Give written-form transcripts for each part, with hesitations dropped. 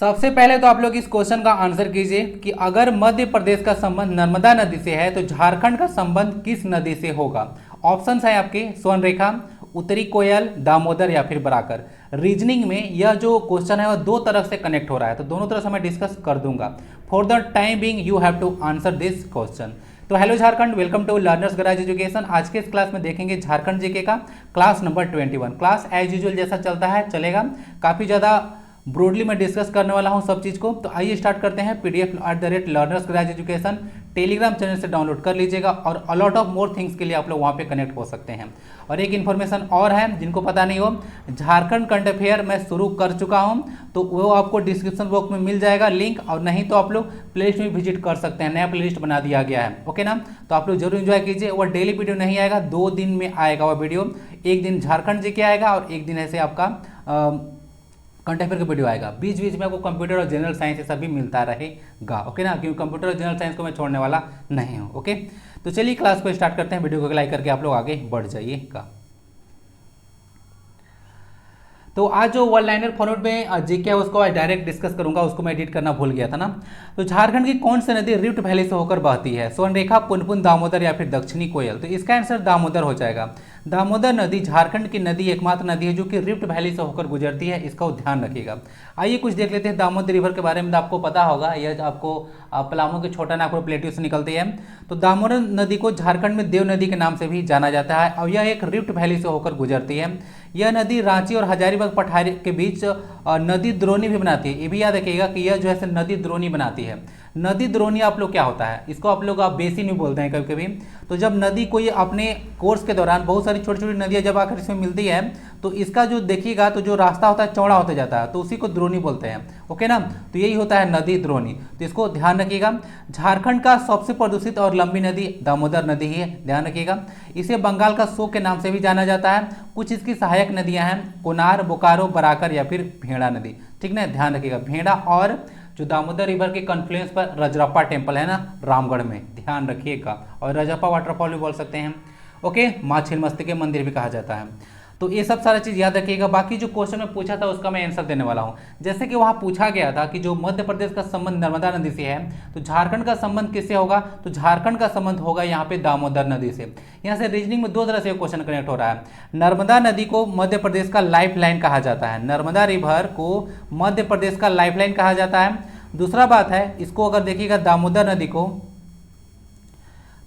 सबसे पहले तो आप लोग इस क्वेश्चन का आंसर कीजिए कि अगर मध्य प्रदेश का संबंध नर्मदा नदी से है तो झारखंड का संबंध किस नदी से होगा। ऑप्शंस है आपके स्वर्णरेखा, उत्तरी कोयल, दामोदर या फिर बराकर। रीजनिंग में यह जो क्वेश्चन है वह दो तरफ से कनेक्ट हो रहा है, तो दोनों तरफ से मैं डिस्कस कर दूंगा। For the time being you have to answer this question. तो hello Jharkhand, welcome to learners garage education. आज के इस क्लास में देखेंगे झारखंड जीके का class number 21। Class as usual जैसा चलता है चलेगा, काफ़ी ज़्यादा ब्रॉडली मैं डिस्कस करने वाला हूं सब चीज़ को। तो आइए स्टार्ट करते हैं। pdf@learners garage education Telegram channel से डाउनलोड कर लीजिएगा और अलॉट ऑफ मोर थिंग्स के लिए आप लोग वहां पे कनेक्ट हो सकते हैं। और एक इन्फॉर्मेशन और है, जिनको पता नहीं हो, झारखंड करंट अफेयर मैं शुरू कर चुका हूं, तो वो आपको डिस्क्रिप्शन बॉक्स में मिल जाएगा लिंक, और नहीं तो आप लोग प्ले लिस्ट में विजिट कर सकते हैं। नया प्ले लिस्ट बना दिया गया है, ओके ना। तो आप लोग जरूर एंजॉय कीजिए। वह डेली वीडियो नहीं आएगा, 2 दिन में आएगा वह वीडियो। एक दिन झारखंड जी के आएगा और एक दिन ऐसे आपका करंट अफेयर का वीडियो आएगा। बीच बीच में आपको कंप्यूटर और जनरल साइंस ये सब भी मिलता रहेगा, ओके ना, क्योंकि कंप्यूटर और जनरल साइंस को मैं छोड़ने वाला नहीं हूँ, ओके। तो चलिए क्लास को स्टार्ट करते हैं। वीडियो को लाइक करके आप लोग आगे बढ़ जाइएगा। तो आज जो वन लाइनर फॉर्मेट में जीके है उसको आज डायरेक्ट डिस्कस करूंगा, उसको मैं एडिट करना भूल गया था ना। तो झारखंड की कौन सी नदी रिफ्ट वैली से होकर बहती है? स्वर्णरेखा, पुनपुन, दामोदर या फिर दक्षिणी कोयल? तो इसका आंसर दामोदर हो जाएगा। दामोदर नदी झारखंड की नदी एकमात्र नदी है जो कि रिफ्ट वैली से होकर गुजरती है, इसका ध्यान रखिएगा। आइए कुछ देख लेते हैं दामोदर रिवर के बारे में। आपको पता होगा, यह आपको पलामू के छोटा नागपुर प्लेट्यू से निकलती है। तो दामोदर नदी को झारखंड में देव नदी के नाम से भी जाना जाता है और यह एक रिफ्ट वैली से होकर गुजरती है। यह नदी रांची और हजारीबाग पठार के बीच नदी द्रोणी भी बनाती है। ये भी याद रखिएगा कि यह जो है नदी द्रोणी बनाती है। नदी द्रोणी आप लोग क्या होता है, इसको आप लोग बेसिन भी बोलते हैं कभी कभी। तो जब नदी कोई अपने कोर्स के दौरान बहुत सारी छोटी छोटी नदियां जब आकर इसमें मिलती है, तो इसका जो देखिएगा तो जो रास्ता होता है चौड़ा होता जाता है, तो उसी को द्रोणी बोलते हैं, ओके ना। तो यही होता है नदी द्रोणी, तो इसको ध्यान रखिएगा। झारखंड का सबसे प्रदूषित और लंबी नदी दामोदर नदी ही है, ध्यान रखिएगा। इसे बंगाल का शोक के नाम से भी जाना जाता है। कुछ इसकी सहायक नदियां हैं कोनार, बोकारो, बराकर या फिर भेड़ा नदी, ठीक ना, ध्यान रखिएगा। भेड़ा और जो दामोदर रिवर के कॉन्फ्लुएंस पर रजरप्पा टेम्पल है ना रामगढ़ में, ध्यान रखिएगा। और रजरप्पा वाटरफॉल भी बोल सकते हैं, ओके। माँ छिन्नमस्ती के मंदिर भी कहा जाता है। तो ये सब सारा चीज़ याद रखिएगा। बाकी जो क्वेश्चन में पूछा था उसका मैं आंसर देने वाला हूँ। जैसे कि वहाँ पूछा गया था कि जो मध्य प्रदेश का संबंध नर्मदा नदी से है, तो झारखंड का संबंध किससे होगा? तो झारखंड का संबंध होगा यहाँ पे दामोदर नदी से। यहाँ से रीजनिंग में दो तरह से क्वेश्चन कनेक्ट हो रहा है। नर्मदा नदी को मध्य प्रदेश का लाइफ लाइन कहा जाता है। नर्मदा रिवर को मध्य प्रदेश का लाइफ लाइन कहा जाता है। दूसरा बात है, इसको अगर देखिएगा दामोदर नदी को,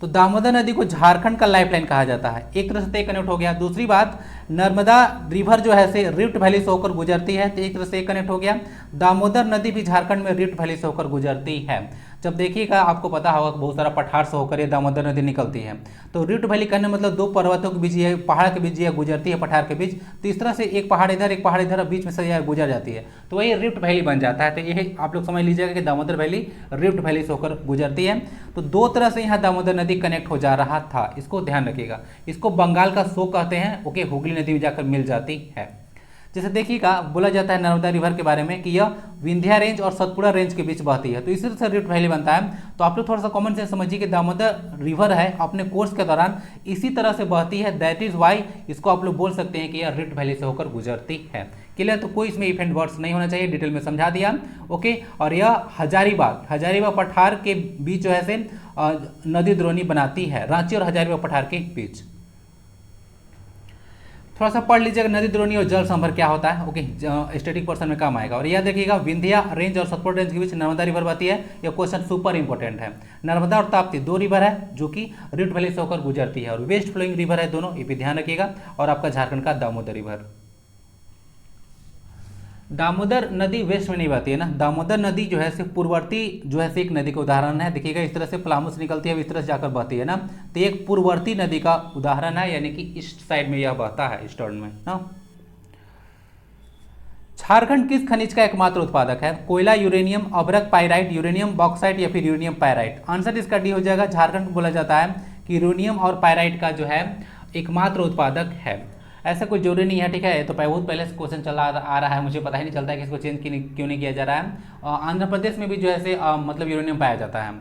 तो दामोदर नदी को झारखंड का लाइफलाइन कहा जाता है। एक तरह से कनेक्ट हो गया। दूसरी बात, नर्मदा रिवर जो है से रिफ्ट वैली से होकर गुजरती है, तो एक तरह से कनेक्ट हो गया। दामोदर नदी भी झारखंड में रिफ्ट वैली से होकर गुजरती है। जब देखिएगा आपको पता होगा बहुत सारा पठार से होकर ये दामोदर नदी निकलती है। तो रिफ्ट वैली कहने मतलब दो पर्वतों के बीच, ये पहाड़ के बीच ये गुजरती है, पठार के बीच। तो इस तरह से एक पहाड़ इधर एक पहाड़ इधर बीच में से यह गुजर जाती है, तो वही रिफ्ट वैली बन जाता है। तो यही आप लोग समझ लीजिएगा कि दामोदर वैली रिफ्ट वैली से होकर गुजरती है। तो दो तरह से यहाँ दामोदर नदी कनेक्ट हो जा रहा था, इसको ध्यान रखिएगा। इसको बंगाल का शोक कहते हैं, ओके। हुगली नदी में जाकर मिल जाती है। जैसे देखिएगा बोला जाता है नर्मदा रिवर के बारे में कि यह विंध्या रेंज और सतपुड़ा रेंज के बीच बहती है, तो इसी तरह से रिफ्ट वैली बनता है। तो आप लोग थोड़ा सा कॉमन सेंस समझिए कि दामोदर रिवर है अपने कोर्स के दौरान इसी तरह से बहती है, दैट इज वाई इसको आप लोग बोल सकते हैं कि यह रिफ्ट वैली से होकर गुजरती है। क्लियर? तो कोई इसमें इफ एंड वर्ड्स नहीं होना चाहिए, डिटेल में समझा दिया, ओके। और यह हजारीबाग पठार के बीच जो है से नदी द्रोणी बनाती है, रांची और हजारीबाग पठार के बीच। थोड़ा सा पढ़ लीजिएगा नदी द्रोणी और जल संभर क्या होता है, ओके। स्टैटिक पर्सन में काम आएगा। और याद देखिएगा विंध्या रेंज और सतपुड़ा रेंज के बीच नर्मदा रिवर बहती है। यह क्वेश्चन सुपर इंपॉर्टेंट है। नर्मदा और ताप्ती दो रिवर है जो कि रिफ्ट वैली से होकर गुजरती है और वेस्ट फ्लोइंग रिवर है दोनों, ये भी ध्यान रखिएगा। और आपका झारखंड का दामोदर रिवर, दामोदर नदी वेस्ट में नहीं बहती है ना। दामोदर नदी जो है सिर्फ पूर्ववर्ती जो है एक नदी का उदाहरण है। देखिएगा इस तरह से पलामू से निकलती है, इस तरह से जाकर बहती है ना, तो एक पूर्ववर्ती नदी का उदाहरण है, यानी कि ईस्ट साइड में यह बहता है, ईस्टर्न में ना। झारखंड किस खनिज का एकमात्र उत्पादक है? कोयला, यूरेनियम, अभ्रक, पाइराइट, यूरेनियम बॉक्साइट या फिर यूरेनियम पाइराइट? आंसर इसका डी हो जाएगा। झारखंड को बोला जाता है कि यूरेनियम और पाइराइट का जो है एकमात्र उत्पादक है। ऐसा कोई जरूरी नहीं है, ठीक है। तो बहुत पहले से क्वेश्चन चला आ रहा है, मुझे पता ही नहीं चलता है कि इसको चेंज क्यों नहीं किया जा रहा है। आंध्र प्रदेश में भी जो है से मतलब यूरेनियम पाया जाता है।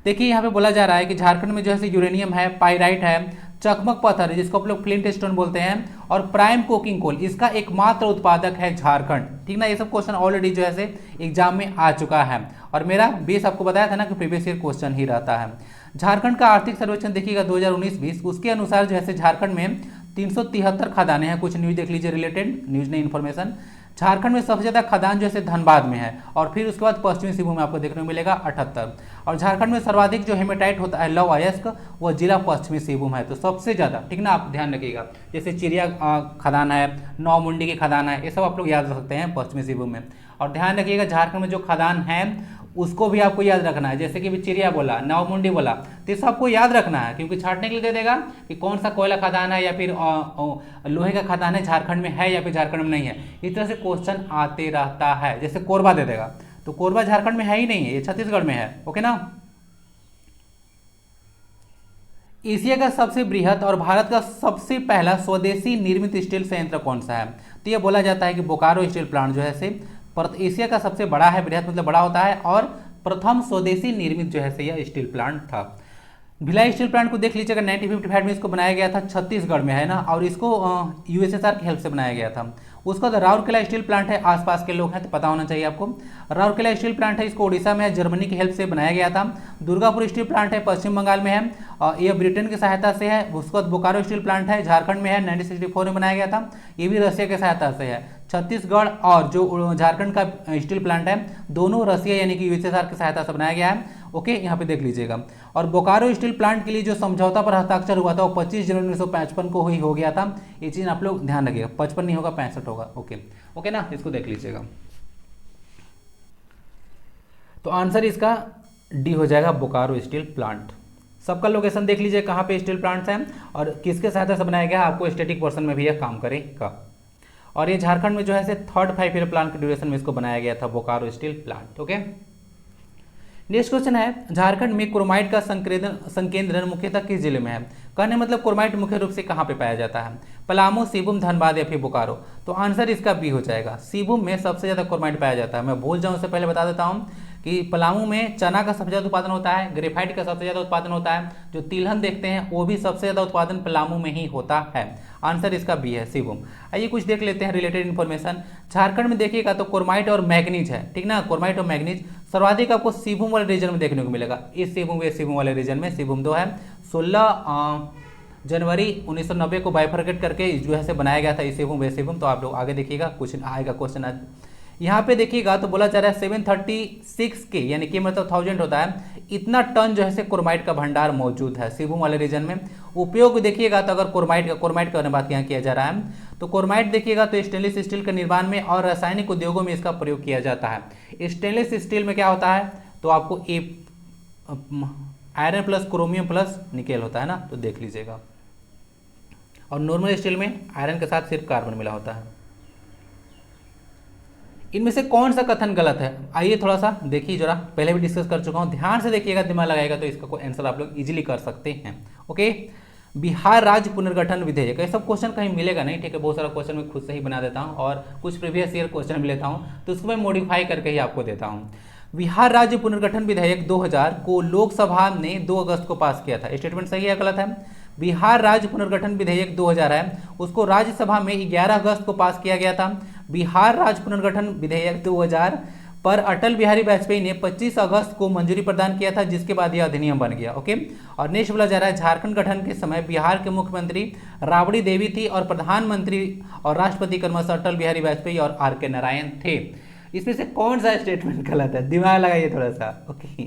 देखिए यहाँ पे बोला जा रहा है कि झारखंड में जो है यूरेनियम है, पाइराइट है, चकमक पत्थर जिसको आप लोग फ्लिंट स्टोन बोलते हैं, और प्राइम कोकिंग कोल इसका एकमात्र उत्पादक है झारखंड। ठीक ना, ये सब क्वेश्चन ऑलरेडी जो है से एग्जाम में आ चुका है, और मेरा बेस आपको बताया था ना कि प्रीवियस ईयर क्वेश्चन ही रहता है। झारखंड का आर्थिक सर्वेक्षण देखिएगा 2019-20, उसके अनुसार जो है झारखंड में 373 खदानें हैं। कुछ न्यूज देख लीजिए, रिलेटेड न्यूज ने इन्फॉर्मेशन। झारखंड में सबसे ज्यादा खदान जो है धनबाद में है, और फिर उसके बाद पश्चिमी सिंहभूम में आपको देखने को मिलेगा 78, और झारखंड में सर्वाधिक जो हेमेटाइट होता है लौह अयस्क, वह जिला पश्चिमी सिंहभूम है, तो सबसे ज्यादा। ठीक ना, आप ध्यान रखिएगा, जैसे चिड़िया खदान है, नौमुंडी की खदान है, ये सब आप लोग याद रख सकते हैं पश्चिमी सिंहभूम में। और ध्यान रखिएगा झारखंड में जो खदान है उसको भी आपको याद रखना है, जैसे कि चिड़िया बोला, नौमुंडी बोला, तो सबको याद रखना है, क्योंकि छांटने के लिए दे देगा कि कौन सा कोयला खदान है या फिर लोहे का खदान है, झारखंड में है या फिर झारखंड में नहीं है। इस तरह से क्वेश्चन आते रहता है। जैसे कोरबा दे देगा, तो कोरबा झारखंड में है ही नहीं है, ये छत्तीसगढ़ में है। ओके ना। एशिया का सबसे बृहद और भारत का सबसे पहला स्वदेशी निर्मित स्टील संयंत्र कौन सा है? तो यह बोला जाता है कि बोकारो स्टील प्लांट जो है से एशिया का सबसे बड़ा है, बृहद मतलब बड़ा होता है, और प्रथम स्वदेशी निर्मित जो है से यह स्टील प्लांट था। भिलाई स्टील प्लांट को देख लीजिएगा, 1955 में इसको बनाया गया था, छत्तीसगढ़ में है ना, और इसको यूएसएसआर की हेल्प से बनाया गया था। उसका तो राउरकेला स्टील प्लांट है, आसपास के लोग हैं तो पता होना चाहिए आपको। राउरकेला स्टील प्लांट है, इसको उड़ीसा में है, जर्मनी की हेल्प से बनाया गया था। दुर्गापुर स्टील प्लांट है, पश्चिम बंगाल में है, यह ब्रिटेन की सहायता से है। उसके बाद बोकारो स्टील प्लांट है, झारखंड में है, 1964 में बनाया गया था, ये भी रशिया की सहायता से है। छत्तीसगढ़ और जो झारखंड का स्टील प्लांट है, दोनों रशिया यानी कि यूएसएसआर की सहायता से बनाया गया है। ओके, यहाँ पे देख लीजिएगा। और बोकारो स्टील प्लांट के लिए जो समझौता पर हस्ताक्षर हुआ था वो 25 जनवरी 1955 को ही हो गया था। ये चीज आप लोग ध्यान रखिएगा, 55 नहीं होगा 65 होगा। ओके ओके ना, इसको देख लीजिएगा। तो आंसर इसका डी हो जाएगा, बोकारो स्टील प्लांट। सबका लोकेशन देख लीजिए कहाँ पे स्टील प्लांट्स हैं और किसके सहायता से बनाया गया, आपको स्टैटिक पोर्शन में भी यह काम करेगा। और ये झारखंड में जो है से 3rd 5 ईयर प्लान के ड्यूरेशन में इसको बनाया गया था, Bokaro steel plant. Okay, next question है, झारखंड में क्रोमाइट का संकेंद्रण मुख्यतः किस जिले में है? कहने मतलब क्रोमाइट मुख्य रूप से कहाँ पे पाया जाता है? पलामू, सिंहभूम, धनबाद या फिर बोकारो? तो आंसर इसका बी हो जाएगा, सिंहभूम में सबसे ज्यादा क्रोमाइट पाया जाता है। मैं भूल जाऊं उससे पहले बता देता हूं कि पलामू में चना का सबसे ज्यादा उत्पादन होता है, ग्रेफाइट का सबसे ज्यादा उत्पादन होता है, जो तिलहन देखते हैं वो भी सबसे ज्यादा उत्पादन पलामू में ही होता है। आंसर इसका बी है, सिंहभूम। आइए कुछ देख लेते हैं रिलेटेड इन्फॉर्मेशन। झारखंड में देखिएगा तो क्रोमाइट और मैग्नीज है, ठीक ना, क्रोमाइट और मैग्नीज सर्वाधिक आपको सिंहभूम वाले रीजन में देखने को मिलेगा। इस सिंहभूम वाले रीजन में सिंहभूम 2 है। 16 जनवरी 1990 को बाइफरकेट करके जो है से बनाया गया था इस सिंहभूम वे सिंहभूम। तो आप लोग आगे देखिएगा, कुछ आएगा क्वेश्चन आज। यहाँ पे देखिएगा तो बोला जा रहा है 736 के यानी कि मतलब 1000 होता है, इतना टन जो है से क्रोमाइट का भंडार मौजूद है सिंहभूम वाले रीजन में। उपयोग देखिएगा तो अगर क्रोमाइट का बात यहाँ किया जा रहा है तो क्रोमाइट देखिएगा तो स्टेनलेस स्टील के निर्माण में और रासायनिक उद्योगों में इसका प्रयोग किया जाता है। स्टेनलेस स्टील में क्या होता है तो आपको iron plus chromium plus nickel होता है ना, तो देख लीजिएगा। और नॉर्मल स्टील में आयरन के साथ सिर्फ कार्बन मिला होता है। इनमें से कौन सा कथन गलत है? आइए थोड़ा सा देखिए जरा, पहले भी डिस्कस कर चुका हूं, ध्यान से देखिएगा, दिमाग लगाएगा तो इसका कोई आंसर आप लोग इजीली कर सकते हैं। ओके, बिहार राज्य पुनर्गठन विधेयक, ये सब क्वेश्चन कहीं मिलेगा नहीं, ठीक है, बहुत सारा क्वेश्चन मैं खुद से ही बना देता हूं और कुछ प्रीवियस ईयर क्वेश्चन भी लेता हूं तो उसको मैं मॉडिफाई करके ही आपको देता हूं। बिहार राज्य पुनर्गठन विधेयक 2000 को लोकसभा ने 2 अगस्त को पास किया था। स्टेटमेंट सही है गलत है? बिहार राज्य पुनर्गठन विधेयक 2000 है, उसको राज्यसभा में 11 अगस्त को पास किया गया था। बिहार राज्य पुनर्गठन विधेयक 2000 पर अटल बिहारी वाजपेयी ने 25 अगस्त को मंजूरी प्रदान किया था, जिसके बाद यह अधिनियम बन गया। ओके, और नेक्स्ट बोला जा रहा है, झारखंड गठन के समय बिहार के मुख्यमंत्री राबड़ी देवी थी और प्रधानमंत्री और राष्ट्रपति क्रमशः अटल बिहारी वाजपेयी और RK नारायण थे। इसमें से कौन सा स्टेटमेंट गलत है? दिमाग लगाइए थोड़ा सा। ओके,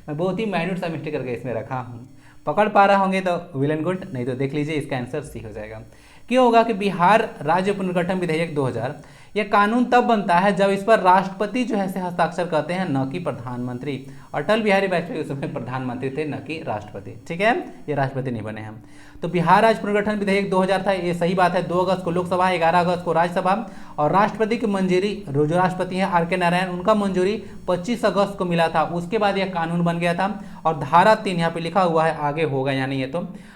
मैं बहुत ही माइन्यूट सा मिस्टेक करके इसमें रखा हूँ, पकड़ पा रहा होंगे तो वेल एंड गुड, नहीं तो देख लीजिए इसका आंसर सी हो जाएगा। क्यों होगा कि बिहार राज्य पुनर्गठन विधेयक 2000 यह कानून तब बनता है जब इस पर राष्ट्रपति जो है से हस्ताक्षर करते हैं, न कि प्रधानमंत्री। अटल बिहारी वाजपेयी उस समय प्रधानमंत्री थे, न कि राष्ट्रपति, ठीक है, ये राष्ट्रपति नहीं बने हैं। तो बिहार राज्य पुनर्गठन विधेयक 2000 था, ये सही बात है। 2 अगस्त को लोकसभा, 11 अगस्त को राज्यसभा, और राष्ट्रपति की मंजूरी, जो राष्ट्रपति हैं RK नारायण, उनका मंजूरी 25 अगस्त को मिला था। उसके बाद यह कानून बन गया था। और धारा 3 यहाँ पे लिखा हुआ है, आगे होगा या नहीं है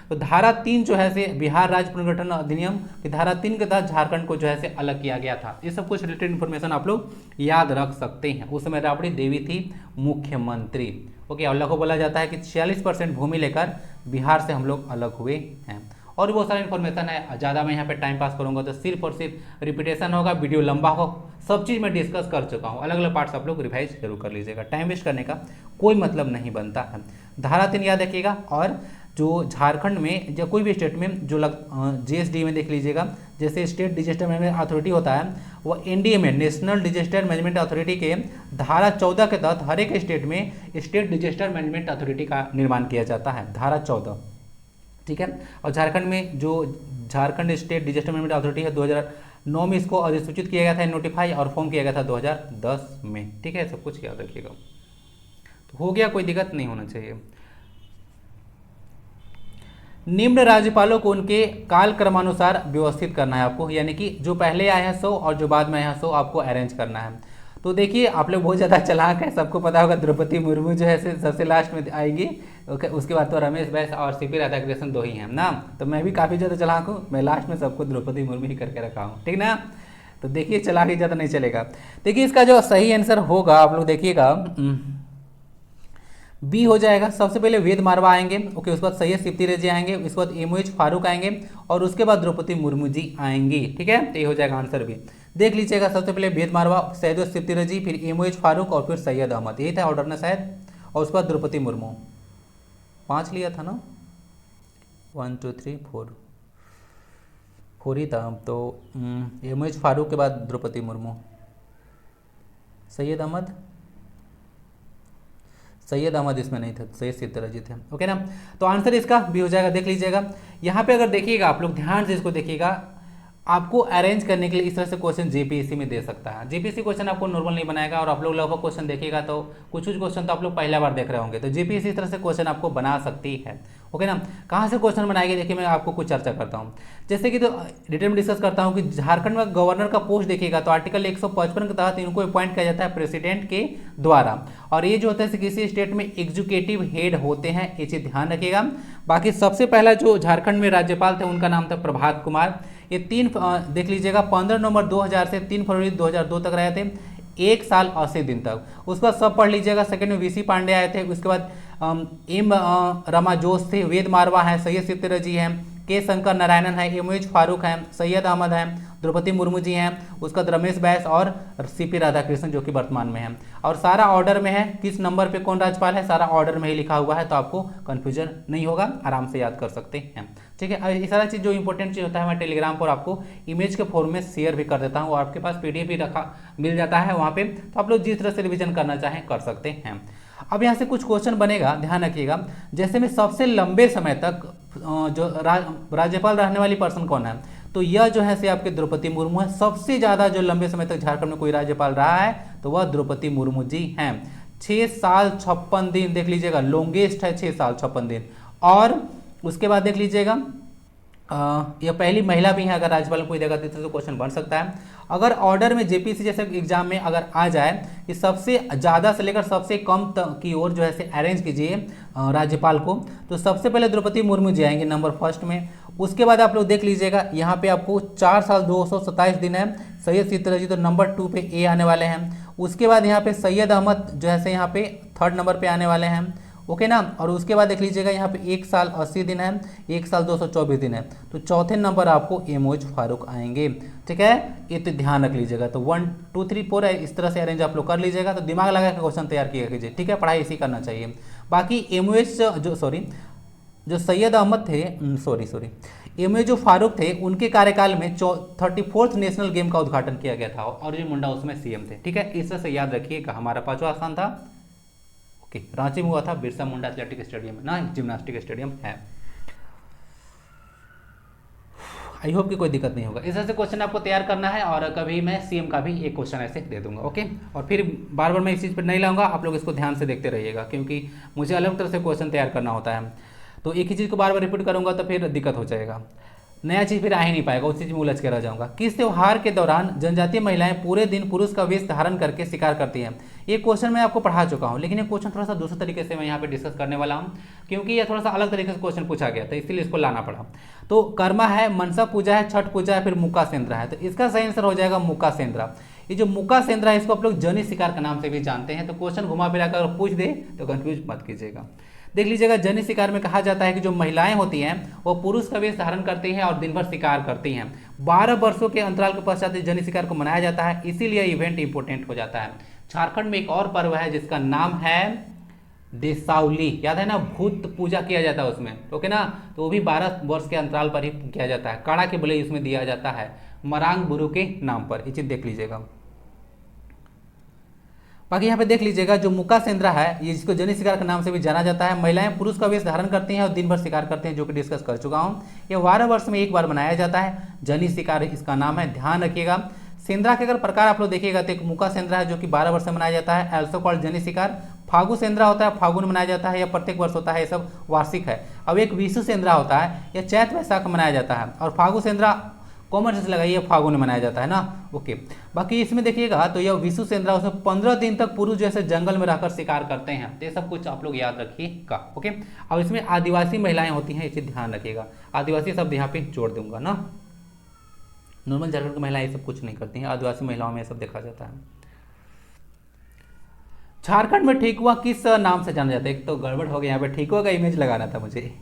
तो धारा 3 जो है से बिहार राज्य पुनर्गठन अधिनियम की धारा 3 के तहत झारखंड को जो है से अलग किया गया था। ये सब कुछ रिलेटेड इन्फॉर्मेशन आप लोग याद रख सकते हैं। उस समय राबड़ी देवी थी मुख्यमंत्री। ओके, और लखो बोला जाता है कि 46% भूमि लेकर बिहार से हम लोग अलग हुए हैं। और भी बहुत सारा इन्फॉर्मेशन है, ज़्यादा मैं यहाँ पे टाइम पास करूँगा तो सिर्फ और सिर्फ रिपीटेशन होगा, वीडियो लंबा हो, सब चीज़ मैं डिस्कस कर चुका हूँ। अलग अलग पार्ट्स आप लोग रिवाइज जरूर कर लीजिएगा, टाइम वेस्ट करने का कोई मतलब नहीं बनता है। धारा 3 याद रखिएगा। और जो झारखंड में या कोई भी स्टेट में जो जीएसडी में देख लीजिएगा, जैसे स्टेट डिजास्टर मैनेजमेंट अथॉरिटी होता है, वो एनडीए में नेशनल डिजास्टर मैनेजमेंट अथॉरिटी के धारा 14 के तहत हर एक स्टेट में स्टेट डिजास्टर मैनेजमेंट अथॉरिटी का निर्माण किया जाता है, धारा 14, ठीक है। और झारखंड में जो Jharkhand state disaster management authority है 2009 में इसको अधिसूचित किया गया था, नोटिफाई और फॉर्म किया गया था 2010 में, ठीक है। सब कुछ याद रखिएगा, तो हो गया, कोई दिक्कत नहीं होना चाहिए। निम्न राज्यपालों को उनके काल क्रमानुसार व्यवस्थित करना है आपको, यानी कि जो पहले आए हैं 100 और जो बाद में आए हैं 100 आपको अरेंज करना है। तो देखिए आप लोग बहुत ज़्यादा चालाक है, सबको पता होगा द्रौपदी मुर्मू जो है सबसे लास्ट में आएगी, ओके। उसके बाद तो रमेश बैस और सीपी राधाकृष्णन 2 ही हैं ना, तो मैं भी काफ़ी ज़्यादा चालाक हूँ, मैं लास्ट में सबको द्रौपदी मुर्मू ही करके रखा हूँ, ठीक ना। तो देखिए चालाकी ज़्यादा नहीं चलेगा। देखिए इसका जो सही आंसर होगा आप लोग देखिएगा बी हो जाएगा। सबसे पहले वेद मारवा आएंगे, ओके, उसके बाद सैयद सिप्ती रजी आएंगे, उसके बाद एमओएच फारूक आएंगे और उसके बाद द्रौपदी मुर्मू जी आएंगी, ठीक है। तो ये हो जाएगा आंसर भी, देख लीजिएगा। सबसे पहले वेद मारवा, सैयद सिप्ती रजी, फिर एमओएच फारूक और फिर सैयद अहमद, यही था ऑर्डर ना शायद, और उसके बाद द्रौपदी मुर्मू। 5 लिया था ना, 1 2 3 4 ही था। तो एमओएच फारूक के बाद द्रौपदी मुर्मू, सैयद अहमद इसमें नहीं थे, सैयद सिप्ती रजी थे, ओके ना। तो आंसर इसका भी हो जाएगा, देख लीजिएगा। यहाँ पे अगर देखिएगा आप लोग ध्यान से इसको देखिएगा, आपको अरेंज करने के लिए इस तरह से क्वेश्चन जेपीएससी में दे सकता है। जेपीएससी क्वेश्चन आपको नॉर्मल नहीं बनाएगा, और आप लोग लगभग क्वेश्चन देखिएगा तो कुछ क्वेश्चन तो आप लोग पहला बार देख रहे होंगे, तो जेपीएससी इस तरह से क्वेश्चन आपको बना सकती है, ओके ना। कहाँ से क्वेश्चन बनाएगी, देखिए मैं आपको कुछ चर्चा करता हूँ। जैसे कि तो डिटेल में डिस्कस करता हूँ कि झारखंड में गवर्नर का पोस्ट देखिएगा तो आर्टिकल 155 के तहत इनको अपॉइंट किया जाता है प्रेसिडेंट के द्वारा, और ये जो होता है किसी स्टेट में एग्जीक्यूटिव हेड होते हैं, ये चीज़ ध्यान रखिएगा। बाकी सबसे पहला जो झारखंड में राज्यपाल थे उनका नाम था प्रभात कुमार। ये 3 देख लीजिएगा 15 नवंबर 2000 से 3 फरवरी 2002 तक रहे थे, 1 साल 80 दिन तक। उसके बाद सब पढ़ लीजिएगा। सेकंड में वीसी पांडे आए थे, उसके बाद एम रमा जोश थे, वेद मारवा है, सैयद सिप्ती रजी हैं, के शंकर नारायणन है, एमओएच फारूक हैं, सैयद अहमद हैं, द्रौपदी मुर्मू जी हैं, उसका बाद रमेश बैस और सीपी राधाकृष्णन जो कि वर्तमान में हैं। और सारा ऑर्डर में है, किस नंबर पे कौन राज्यपाल है सारा ऑर्डर में ही लिखा हुआ है, तो आपको कंफ्यूजन नहीं होगा, आराम से याद कर सकते हैं, ठीक है। ये सारा चीज़ जो इंपॉर्टेंट चीज़ होता है मैं टेलीग्राम पर आपको इमेज के फॉर्म में शेयर भी कर देता हूँ, और आपके पास पीडीएफ भी रखा मिल जाता है वहाँ पे, तो आप लोग जिस तरह से रिविजन करना चाहें कर सकते हैं। अब यहाँ से कुछ क्वेश्चन बनेगा, ध्यान रखिएगा। जैसे में सबसे लंबे समय तक जो राज्यपाल रहने वाली पर्सन कौन है, तो यह जो है से आपके द्रौपदी मुर्मू है। सबसे ज़्यादा जो लंबे समय तक झारखंड में कोई राज्यपाल रहा है तो वह द्रौपदी मुर्मू जी हैं, 6 साल 56 दिन, देख लीजिएगा लॉन्गेस्ट है 6 साल 56 दिन। और उसके बाद देख लीजिएगा यह पहली महिला भी है, अगर राज्यपाल कोई देगा तो क्वेश्चन बन सकता है। अगर ऑर्डर में जेपीसी जैसे एग्जाम में अगर आ जाए कि सबसे ज़्यादा से लेकर सबसे कम की ओर जो है से अरेंज कीजिए राज्यपाल को, तो सबसे पहले द्रौपदी मुर्मू जी आएंगे नंबर फर्स्ट में। उसके बाद आप लोग देख लीजिएगा यहाँ पे आपको 4 साल 227 दिन है, सैयद सिप्ती रजी तो नंबर 2 पे ए आने वाले हैं। उसके बाद यहाँ पे सैयद अहमद जो है से यहाँ पे 3rd नंबर पे आने वाले हैं, ओके ना। और उसके बाद देख लीजिएगा यहाँ पे 1 साल 80 दिन है, 1 साल 224 दिन है, तो चौथे नंबर आपको एमओएच फारूक आएंगे, ठीक है। ये तो ध्यान रख लीजिएगा। तो 1 2 3 4 है, इस तरह से अरेंज आप लोग कर लीजिएगा, तो दिमाग लगा के क्वेश्चन तैयार किया कीजिए, ठीक है। पढ़ाई इसी करना चाहिए। बाकी एमओएच जो सैयद अहमद थे, एमओएच जो फारूक थे, उनके कार्यकाल में 34th नेशनल गेम का उद्घाटन किया गया था, और अर्जुन मुंडा उसमें सीएम थे, ठीक है। इस तरह से याद रखिएगा। हमारा 5वां स्थान था रांची में हुआ था, बिरसा मुंडा एथलेटिक स्टेडियम ना, जिम्नास्टिक स्टेडियम है। आई होप कि कोई दिक्कत नहीं होगा। इस तरह से क्वेश्चन आपको तैयार करना है, और कभी मैं सीएम का भी एक क्वेश्चन ऐसे दे दूंगा, ओके। और फिर बार बार मैं इस चीज़ पर नहीं लाऊंगा, आप लोग इसको ध्यान से देखते रहिएगा, क्योंकि मुझे अलग तरह से क्वेश्चन तैयार करना होता है। तो एक ही चीज़ को बार बार रिपीट करूंगा तो फिर दिक्कत हो जाएगा, नया चीज़ फिर आ ही नहीं पाएगा, उस चीज़ में उलझ के रह जाऊंगा। किस त्योहार के दौरान जनजातीय महिलाएं पूरे दिन पुरुष का वेश धारण करके शिकार करती हैं? ये क्वेश्चन मैं आपको पढ़ा चुका हूं, लेकिन ये क्वेश्चन थोड़ा सा दूसरे तरीके से मैं यहाँ पे डिस्कस करने वाला हूँ, क्योंकि ये थोड़ा सा अलग तरीके से क्वेश्चन पूछा गया था, इसलिए इसको लाना पड़ा। तो कर्मा है, मनसा पूजा है, छठ पूजा है, फिर मुक्का सेंद्रा है, तो इसका सही आंसर हो जाएगा मुक्का सेंद्रा। ये जो मुक्का सेंद्रा है इसको आप लोग जनी शिकार के नाम से भी जानते हैं। तो क्वेश्चन घुमा फिरा कर पूछ दे तो कंफ्यूज मत कीजिएगा। देख लीजिएगा, जनीय शिकार में कहा जाता है कि जो महिलाएं होती हैं वो पुरुष का वेश धारण करती हैं और दिन भर शिकार करती हैं। 12 वर्षों के अंतराल के पश्चात जनीय शिकार को मनाया जाता है, इसीलिए इवेंट इंपोर्टेंट हो जाता है। झारखंड में एक और पर्व है जिसका नाम है देसावली, याद है ना, भूत पूजा किया जाता है उसमें, ओके ना। तो वो भी 12 वर्ष के अंतराल पर ही किया जाता है। काड़ा के बलि इसमें दिया जाता है मरांग बुरु के नाम पर, ये चीज देख लीजिएगा। बाकी यहाँ पे देख लीजिएगा, जो मुका सेंद्रा है ये जिसको जनीय शिकार के नाम से भी जाना जाता है, महिलाएं पुरुष का वेश धारण करती हैं और दिन भर शिकार करते हैं, जो कि डिस्कस कर चुका हूँ। ये 12 वर्ष में एक बार मनाया जाता है, जनीय शिकार इसका नाम है, ध्यान रखिएगा। सेंद्रा के अगर प्रकार आप लोग देखिएगा तो एक मुका सेंद्रा है जो कि 12 वर्ष में मनाया जाता है, एल्सो कॉल्ड जनीय शिकार। फागु सेंद्रा होता है, फागुन मनाया जाता है या प्रत्येक वर्ष होता है, ये सब वार्षिक है। अब एक विशु सेंद्रा होता है, यह चैत वैशाख मनाया जाता है, और फागु सेंद्रा कॉमन से लगाइए, फागुन में मनाया जाता है ना, ओके। बाकी इसमें देखिएगा तो यह विशु सेंद्रा, उसमें 15 दिन तक पुरुष जैसे जंगल में रहकर शिकार करते हैं, तो ये सब कुछ आप लोग याद रखिएगा, ओके। अब इसमें आदिवासी महिलाएं होती हैं, इसे ध्यान रखिएगा, आदिवासी शब्द यहाँ पे जोड़ दूंगा ना। नॉर्मल झारखंड की महिलाएं ये सब कुछ नहीं करती हैं, आदिवासी महिलाओं में ये सब देखा जाता है। झारखंड में ठेकुआ किस नाम से जाना जाता है? एक तो गड़बड़ हो गया, यहाँ पे ठेकुआ का इमेज लगाना था मुझे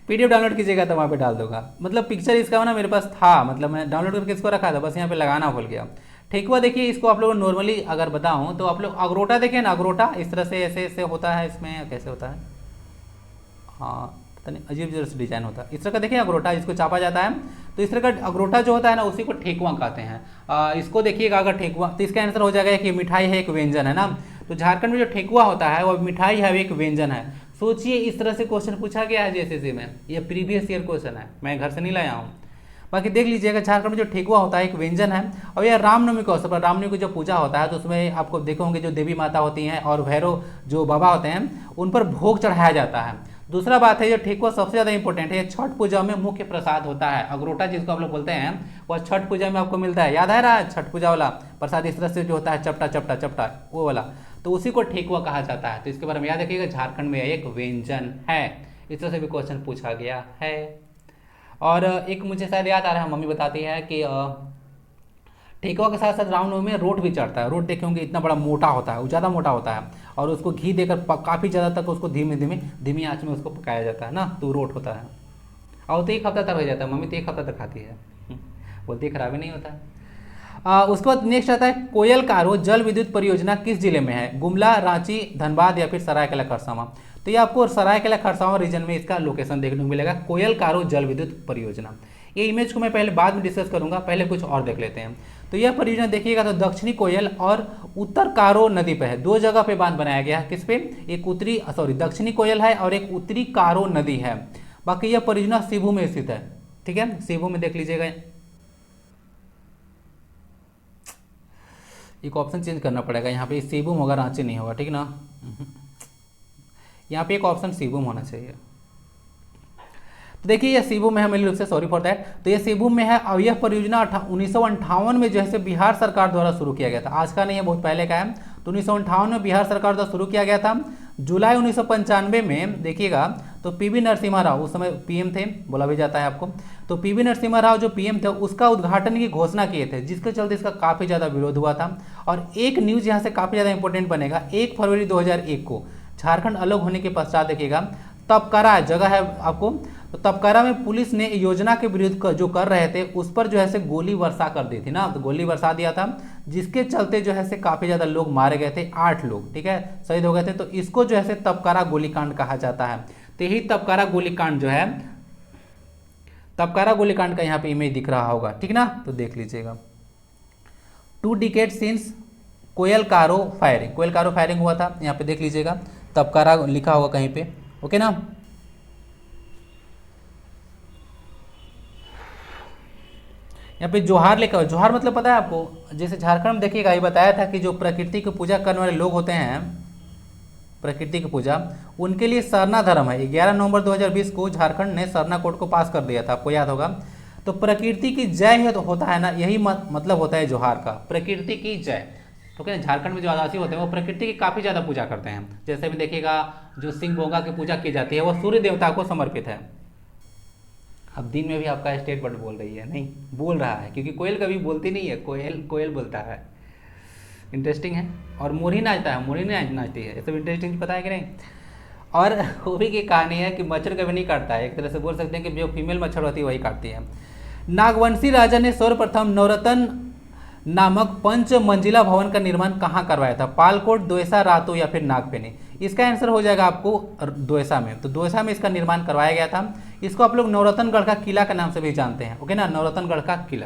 पीडीएफ डाउनलोड कीजिएगा तो वहाँ पे डाल दूंगा, मतलब पिक्चर इसका ना मेरे पास था, मतलब मैं डाउनलोड करके इसको रखा था, बस यहाँ पे लगाना भूल गया। ठेकुआ देखिए, इसको आप लोग नॉर्मली अगर बताऊँ तो आप लोग अगरोटा देखिए ना, अगरोटा इस तरह से ऐसे ऐसे होता है, इसमें कैसे होता है, हाँ पता नहीं, अजीब अजीब से डिजाइन होता है, इस तरह का देखिए अगरोटा, जिसको चापा जाता है, तो इस तरह का अगरोटा जो होता है ना उसी को ठेकुआ कहते हैं। इसको देखिएगा अगर ठेकुआ, तो इसका आंसर हो जाएगा कि मिठाई है, एक व्यंजन है ना। तो झारखंड में जो ठेकुआ होता है वो मिठाई है, एक व्यंजन है। सोचिए इस तरह से क्वेश्चन पूछा गया है जेएसएससी में, ये प्रीवियस ईयर क्वेश्चन है, मैं घर से नहीं लाया हूँ। बाकी देख लीजिएगा, झारखंड में जो ठेकुआ होता है एक व्यंजन है, और यह रामनवमी के अवसर पर, रामनवमी की जो पूजा होता है तो उसमें आपको देखोगे जो देवी माता होती हैं और भैरव जो बाबा होते हैं उन पर भोग चढ़ाया जाता है। दूसरा बात है, जो ठेकुआ सबसे ज़्यादा इंपॉर्टेंट है, छठ पूजा में मुख्य प्रसाद होता है। अगरोटा जिसको आप लोग बोलते हैं वह छठ पूजा में आपको मिलता है, याद है रहा छठ पूजा वाला प्रसाद, इस तरह से जो होता है चपटा चपटा चपटा वो वाला, तो उसी को ठेकुआ कहा जाता है। तो इसके बारे में याद रखिएगा, झारखंड में एक व्यंजन है, इस तरह से भी क्वेश्चन पूछा गया है। और एक मुझे शायद याद आ रहा है, मम्मी बताती है कि ठेकुआ के साथ साथ रामनवमी में रोट भी चढ़ता है। रोट देखे होंगे इतना बड़ा मोटा होता है, वो ज़्यादा मोटा होता है, और उसको घी देकर काफ़ी ज़्यादा तक उसको धीमी आंच में उसको पकाया जाता है ना, तो रोट होता है। और तो एक हफ्ता तक रह जाता है, मम्मी तो एक हफ्ता तक खाती है, बोलती है खराबी नहीं होता है। उसके बाद नेक्स्ट आता है, कोयल कारो जल विद्युत परियोजना किस जिले में है? गुमला, रांची, धनबाद या फिर सरायकेला खरसावां? तो ये आपको सरायकेला खरसावां रीजन में इसका लोकेशन देखने को मिलेगा, कोयल कारो जल विद्युत परियोजना। ये इमेज को मैं पहले बाद में डिस्कस करूंगा, पहले कुछ और देख लेते हैं। तो यह परियोजना देखिएगा तो दक्षिणी कोयल और उत्तर कारो नदी पे है, दो जगह पे बांध बनाया गया है। किस पे? एक दक्षिणी कोयल है और एक उत्तरी कारो नदी है। बाकी यह परियोजना शिवू में स्थित है, ठीक है, शिवू में देख लीजिएगा। एक ऑप्शन चेंज करना पड़ेगा, यहाँ पे शिवूम होगा, रांची नहीं होगा, ठीक ना। यहाँ पे एक ऑप्शन शिवूम होना चाहिए। तो देखिए ये शिवूम में है, मेरे रूप से सॉरी फॉर दैट। तो ये शिवूम में है, और यह परियोजना 1958 में जो है बिहार सरकार द्वारा शुरू किया गया था, आज का नहीं है, बहुत पहले का है। तो 1958 में बिहार सरकार द्वारा शुरू किया गया था। जुलाई 1995 में देखिएगा तो पीवी नरसिम्हा राव उस समय पीएम थे, बोला भी जाता है आपको। तो पीवी नरसिम्हा राव जो पीएम थे उसका उद्घाटन की घोषणा किए थे, जिसके चलते इसका काफ़ी ज़्यादा विरोध हुआ था। और एक न्यूज़ यहाँ से काफ़ी ज़्यादा इंपॉर्टेंट बनेगा, 1 फरवरी 2001 को झारखंड अलग होने के पश्चात देखिएगा तपकारा जगह है आपको, तो तपकारा में पुलिस ने योजना के विरुद्ध जो कर रहे थे उस पर जो है से गोली वर्षा कर दी थी ना, तो गोली वर्षा दिया था, जिसके चलते जो है से काफ़ी ज़्यादा लोग मारे गए थे, 8 लोग, ठीक है, शहीद हो गए थे। तो इसको जो है से तपकारा गोलीकांड कहा जाता है। तो यही तपकारा गोलीकांड जो है, तपकारा गोलीकांड का यहाँ पे इमेज दिख रहा होगा, ठीक ना, तो देख लीजिएगा। 2 decades सिंस कोयल कारो फायरिंग, कोयल कारो फायरिंग हुआ था, यहाँ पे देख लीजिएगा, तपकारा लिखा होगा कहीं पे, ओके ना। यहाँ पे जोहार लिखा हुआ, जोहार मतलब पता है आपको, जैसे झारखंड में देखिएगा, ये बताया था कि जो प्रकृति की पूजा करने वाले लोग होते हैं, प्रकृति की पूजा, उनके लिए सरना धर्म है। 11 नवंबर 2020 को झारखंड ने सरना कोड को पास कर दिया था, आपको याद होगा। तो प्रकृति की जय है तो होता है ना, यही मतलब होता है जोहार का, प्रकृति की जय। तो क्या झारखंड में जो आदिवासी होते हैं वो प्रकृति की काफ़ी ज़्यादा पूजा करते हैं। जैसे भी देखिएगा जो सिंह बोंगा की पूजा की जाती है वो सूर्य देवता को समर्पित है। अब दिन में भी आपका स्टेट बर्ड बोल रही है, नहीं बोल रहा है, क्योंकि कोयल कभी बोलती नहीं है, कोयल बोलता है, इंटरेस्टिंग है। और मोरही नाचता है, मोरही नाचती है, ये सब इंटरेस्टिंग, पता है कि नहीं। और खूबी की कहानी है कि मच्छर कभी नहीं काटता है, एक तरह से बोल सकते हैं कि जो फीमेल मच्छर होती है वही काटती है। नागवंशी राजा ने सर्वप्रथम नवरत्न नामक पंच मंजिला भवन का निर्माण कहाँ करवाया था? पालकोट, दोयसा, रातो या फिर नागफेनी? इसका आंसर हो जाएगा आपको दोयसा में। तो दोयसा में इसका निर्माण करवाया गया था। इसको आप लोग नवरत्नगढ़ का किला के नाम से भी जानते हैं, ओके ना, नवरत्नगढ़ का किला।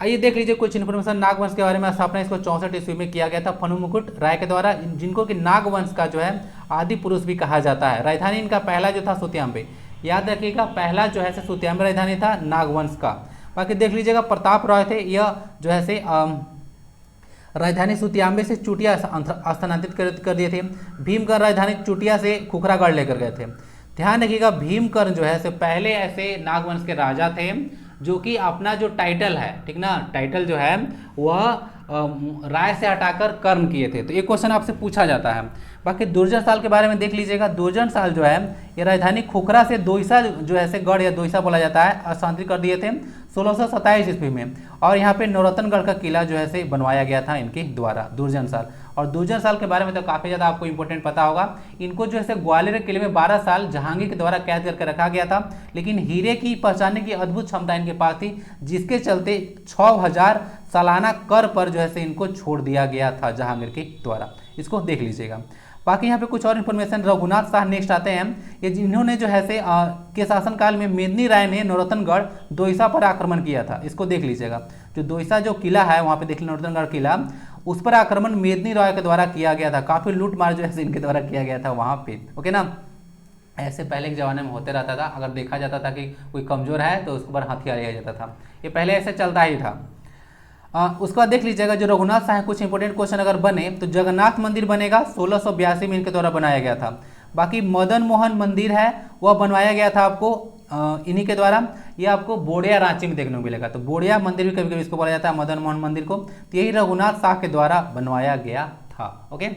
आइए देख लीजिए कुछ इन्फॉर्मेशन नागवंश के बारे में। स्थापना इसको 64 ईस्वी में किया गया था फनु मुकुट राय के द्वारा, जिनको कि नागवंश का जो है आदि पुरुष भी कहा जाता है। राजधानी इनका पहला जो था सुत्यांबे, याद रखिएगा, पहला जो है सुत्यांबे राजधानी था नागवंश का। बाकी देख लीजिएगा प्रताप रॉय थे, यह जो है से राजधानी सुत्यांबे से चुटिया स्थानांतरित कर दिए थे। भीमकर्ण राजधानी चुटिया से खुखरागढ़ लेकर गए थे। ध्यान रखिएगा भीमकर्ण जो है पहले ऐसे नागवंश के राजा थे जो कि अपना जो टाइटल है, ठीक ना, टाइटल जो है वह राय से हटाकर कर्ण किए थे। तो ये क्वेश्चन आपसे पूछा जाता है। बाकी दुर्जन साल के बारे में देख लीजिएगा। दुर्जन साल जो है ये राजधानी खुखरा से दोयसा जो है गढ़ या दोयसा बोला जाता है स्थानांतरित कर दिए थे 1627 ईस्वी में। और यहाँ पे नवरत्नगढ़ का किला जो है बनवाया गया था इनके द्वारा, दुर्जन साल। और दुर्जन साल के बारे में तो काफ़ी ज़्यादा आपको इंपॉर्टेंट पता होगा। इनको जो है ग्वालियर किले में 12 साल जहांगीर के द्वारा कैद करके रखा गया था, लेकिन हीरे की पहचानने की अद्भुत क्षमता इनके पास थी, जिसके चलते 6000 सालाना कर पर जो है इनको छोड़ दिया गया था जहांगीर के द्वारा। इसको देख लीजिएगा। बाकी यहाँ पे कुछ और इन्फॉर्मेशन, रघुनाथ शाह नेक्स्ट आते हैं। ये जिन्होंने जो है के शासनकाल में मेदिनी राय ने नवरत्नगढ़ दोयसा पर आक्रमण किया था। इसको देख लीजिएगा। जो दोयसा जो किला है वहाँ पे देख लीजिए, नवरत्नगढ़ किला, उस पर आक्रमण मेदिनी राय के द्वारा किया गया था। काफ़ी लूटमार जो है इनके द्वारा किया गया था वहाँ पे, ओके ना। ऐसे पहले के ज़माने में होते रहता था, अगर देखा जाता था कि कोई कमज़ोर है तो उसके ऊपर हथियार लिया जाता था। ये पहले ऐसे चलता ही था। उसके बाद देख लीजिएगा जो रघुनाथ शाह कुछ इंपॉर्टेंट क्वेश्चन अगर बने तो जगन्नाथ मंदिर बनेगा 1682 में इनके द्वारा बनाया गया था। बाकी मदन मोहन मंदिर है वह बनवाया गया था आपको इन्हीं के द्वारा। ये आपको बोड़िया रांची में देखने को मिलेगा। तो बोड़िया मंदिर भी कभी कभी इसको बोला जाता है, मदन मोहन मंदिर को। तो यही रघुनाथ शाह के द्वारा बनवाया गया था, ओके।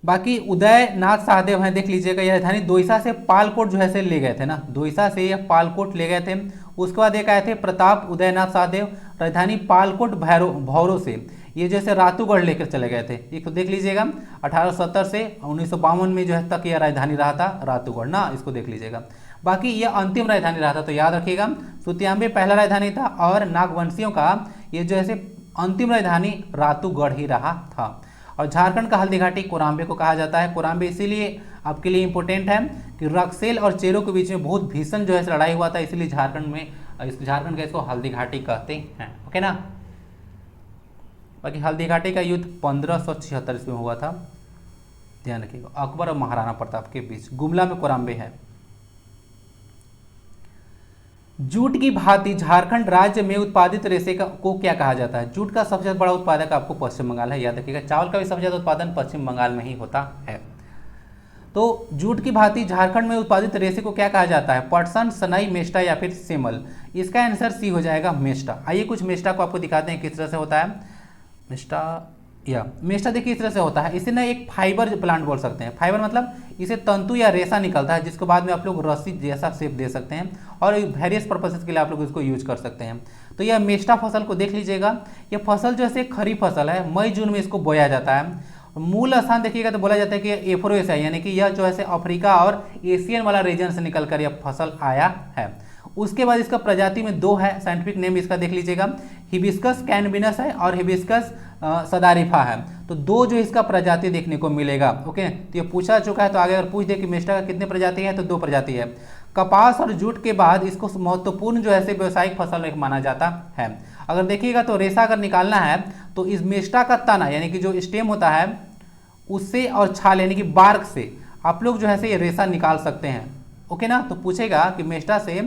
बाकी उदयनाथ सहदेव हैं, देख लीजिएगा। यह राजधानी दोयसा से पालकोट जो है ले गए थे ना, दोयसा से यह पालकोट ले गए थे। उसके बाद एक आए थे प्रताप उदयनाथ सहदेव, राजधानी पालकोट भौरों से ये जैसे रातूगढ़ लेकर चले गए थे। एक तो देख लीजिएगा 1870 से 1952 में जो है तक यह राजधानी रहा था रातूगढ़ ना, इसको देख लीजिएगा। बाकी यह अंतिम राजधानी रहा था, तो याद रखिएगा सुत्यांबे पहला राजधानी था और नागवंशियों का ये जो है अंतिम राजधानी रातूगढ़ ही रहा था। और झारखंड का हल्दी घाटी कोराम्बे को कहा जाता है। कोराम्बे इसीलिए आपके लिए इंपॉर्टेंट है कि रक्सेल और चेरो के बीच में बहुत भीषण जो है लड़ाई हुआ था, इसलिए झारखंड का इसको हल्दी घाटी कहते हैं, ओके ना। बाकी हल्दी घाटी का युद्ध 1576 ईस्वी में हुआ था, ध्यान रखिएगा, अकबर और महाराणा प्रताप के बीच। गुमला में कोराम्बे है। जूट की भांति झारखंड राज्य में उत्पादित रेशे को क्या कहा जाता है? जूट का सबसे ज्यादा बड़ा उत्पादक आपको पश्चिम बंगाल है, याद रखिएगा। चावल का भी सबसे ज्यादा उत्पादन पश्चिम बंगाल में ही होता है। तो जूट की भांति झारखंड में उत्पादित रेशे को क्या कहा जाता है? पटसन, सनई, मेस्टा या फिर सेमल? इसका आंसर सी हो जाएगा, मेस्टा। आइए कुछ मेस्टा को आपको दिखाते हैं किस तरह से होता है। मेस्टा देखिए इस तरह से होता है। इसे ना एक फाइबर प्लांट बोल सकते हैं। फाइबर मतलब इसे तंतु या रेशा निकलता है, जिसको बाद में आप लोग रस्सी जैसा शेप दे सकते हैं और वेरियस पर्पसेस के लिए आप लोग इसको यूज कर सकते हैं। तो यह मेस्टा फसल को देख लीजिएगा। यह फसल जो है खरीफ फसल है, मई जून में इसको बोया जाता है। मूल स्थान देखिएगा तो बोला जाता है कि एफ्रोएस है, यानी कि यह जो है अफ्रीका और एशियन वाला रीजन से निकलकर यह फसल आया है। उसके बाद इसका प्रजाति में दो है, साइंटिफिक नेम इसका देख लीजिएगा, हिबिस्कस कैनबिनस है और हिबिस्कस सदारिफा है। तो दो जो इसका प्रजाति देखने को मिलेगा, ओके। तो ये पूछा चुका है, तो आगे अगर पूछ दे कि मेस्टा का कितने प्रजाति है तो दो प्रजाति है। कपास और जूट के बाद इसको महत्वपूर्ण जो है व्यावसायिक फसल एक माना जाता है। अगर देखिएगा तो रेशा अगर निकालना है तो इस मेस्टा का तना यानी कि जो स्टेम होता है उससे और छाल यानी कि बार्क से आप लोग जो है ये रेशा निकाल सकते हैं, ओके ना। तो पूछेगा कि मेस्टा से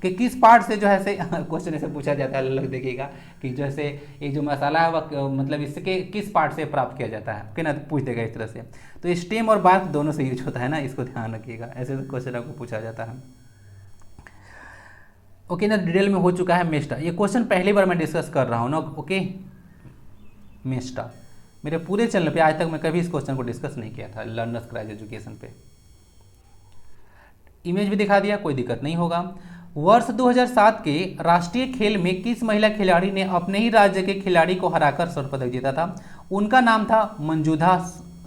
कि किस पार्ट से जो है क्वेश्चन ऐसे पूछा जाता है, अलग देखिएगा कि जैसे एक जो मसाला है वह मतलब इसके किस पार्ट से प्राप्त किया जाता है, ओके ना। तो पूछ देगा इस तरह से। तो स्टेम और बार्क दोनों से यूज होता है ना, इसको ध्यान रखिएगा, ऐसे क्वेश्चन आपको पूछा जाता है, ओके ना। डिटेल में हो चुका है मेस्टा। ये क्वेश्चन पहली बार मैं डिस्कस कर रहा हूँ ना, ओके। मेस्टा मेरे पूरे चैनल पे आज तक मैं कभी इस क्वेश्चन को डिस्कस नहीं किया था, लर्नर्स क्राइज एजुकेशन पे। इमेज भी दिखा दिया, कोई दिक्कत नहीं होगा। वर्ष 2007 के राष्ट्रीय खेल में किस महिला खिलाड़ी ने अपने ही राज्य के खिलाड़ी को हराकर स्वर्ण पदक जीता था? उनका नाम था मंजूधा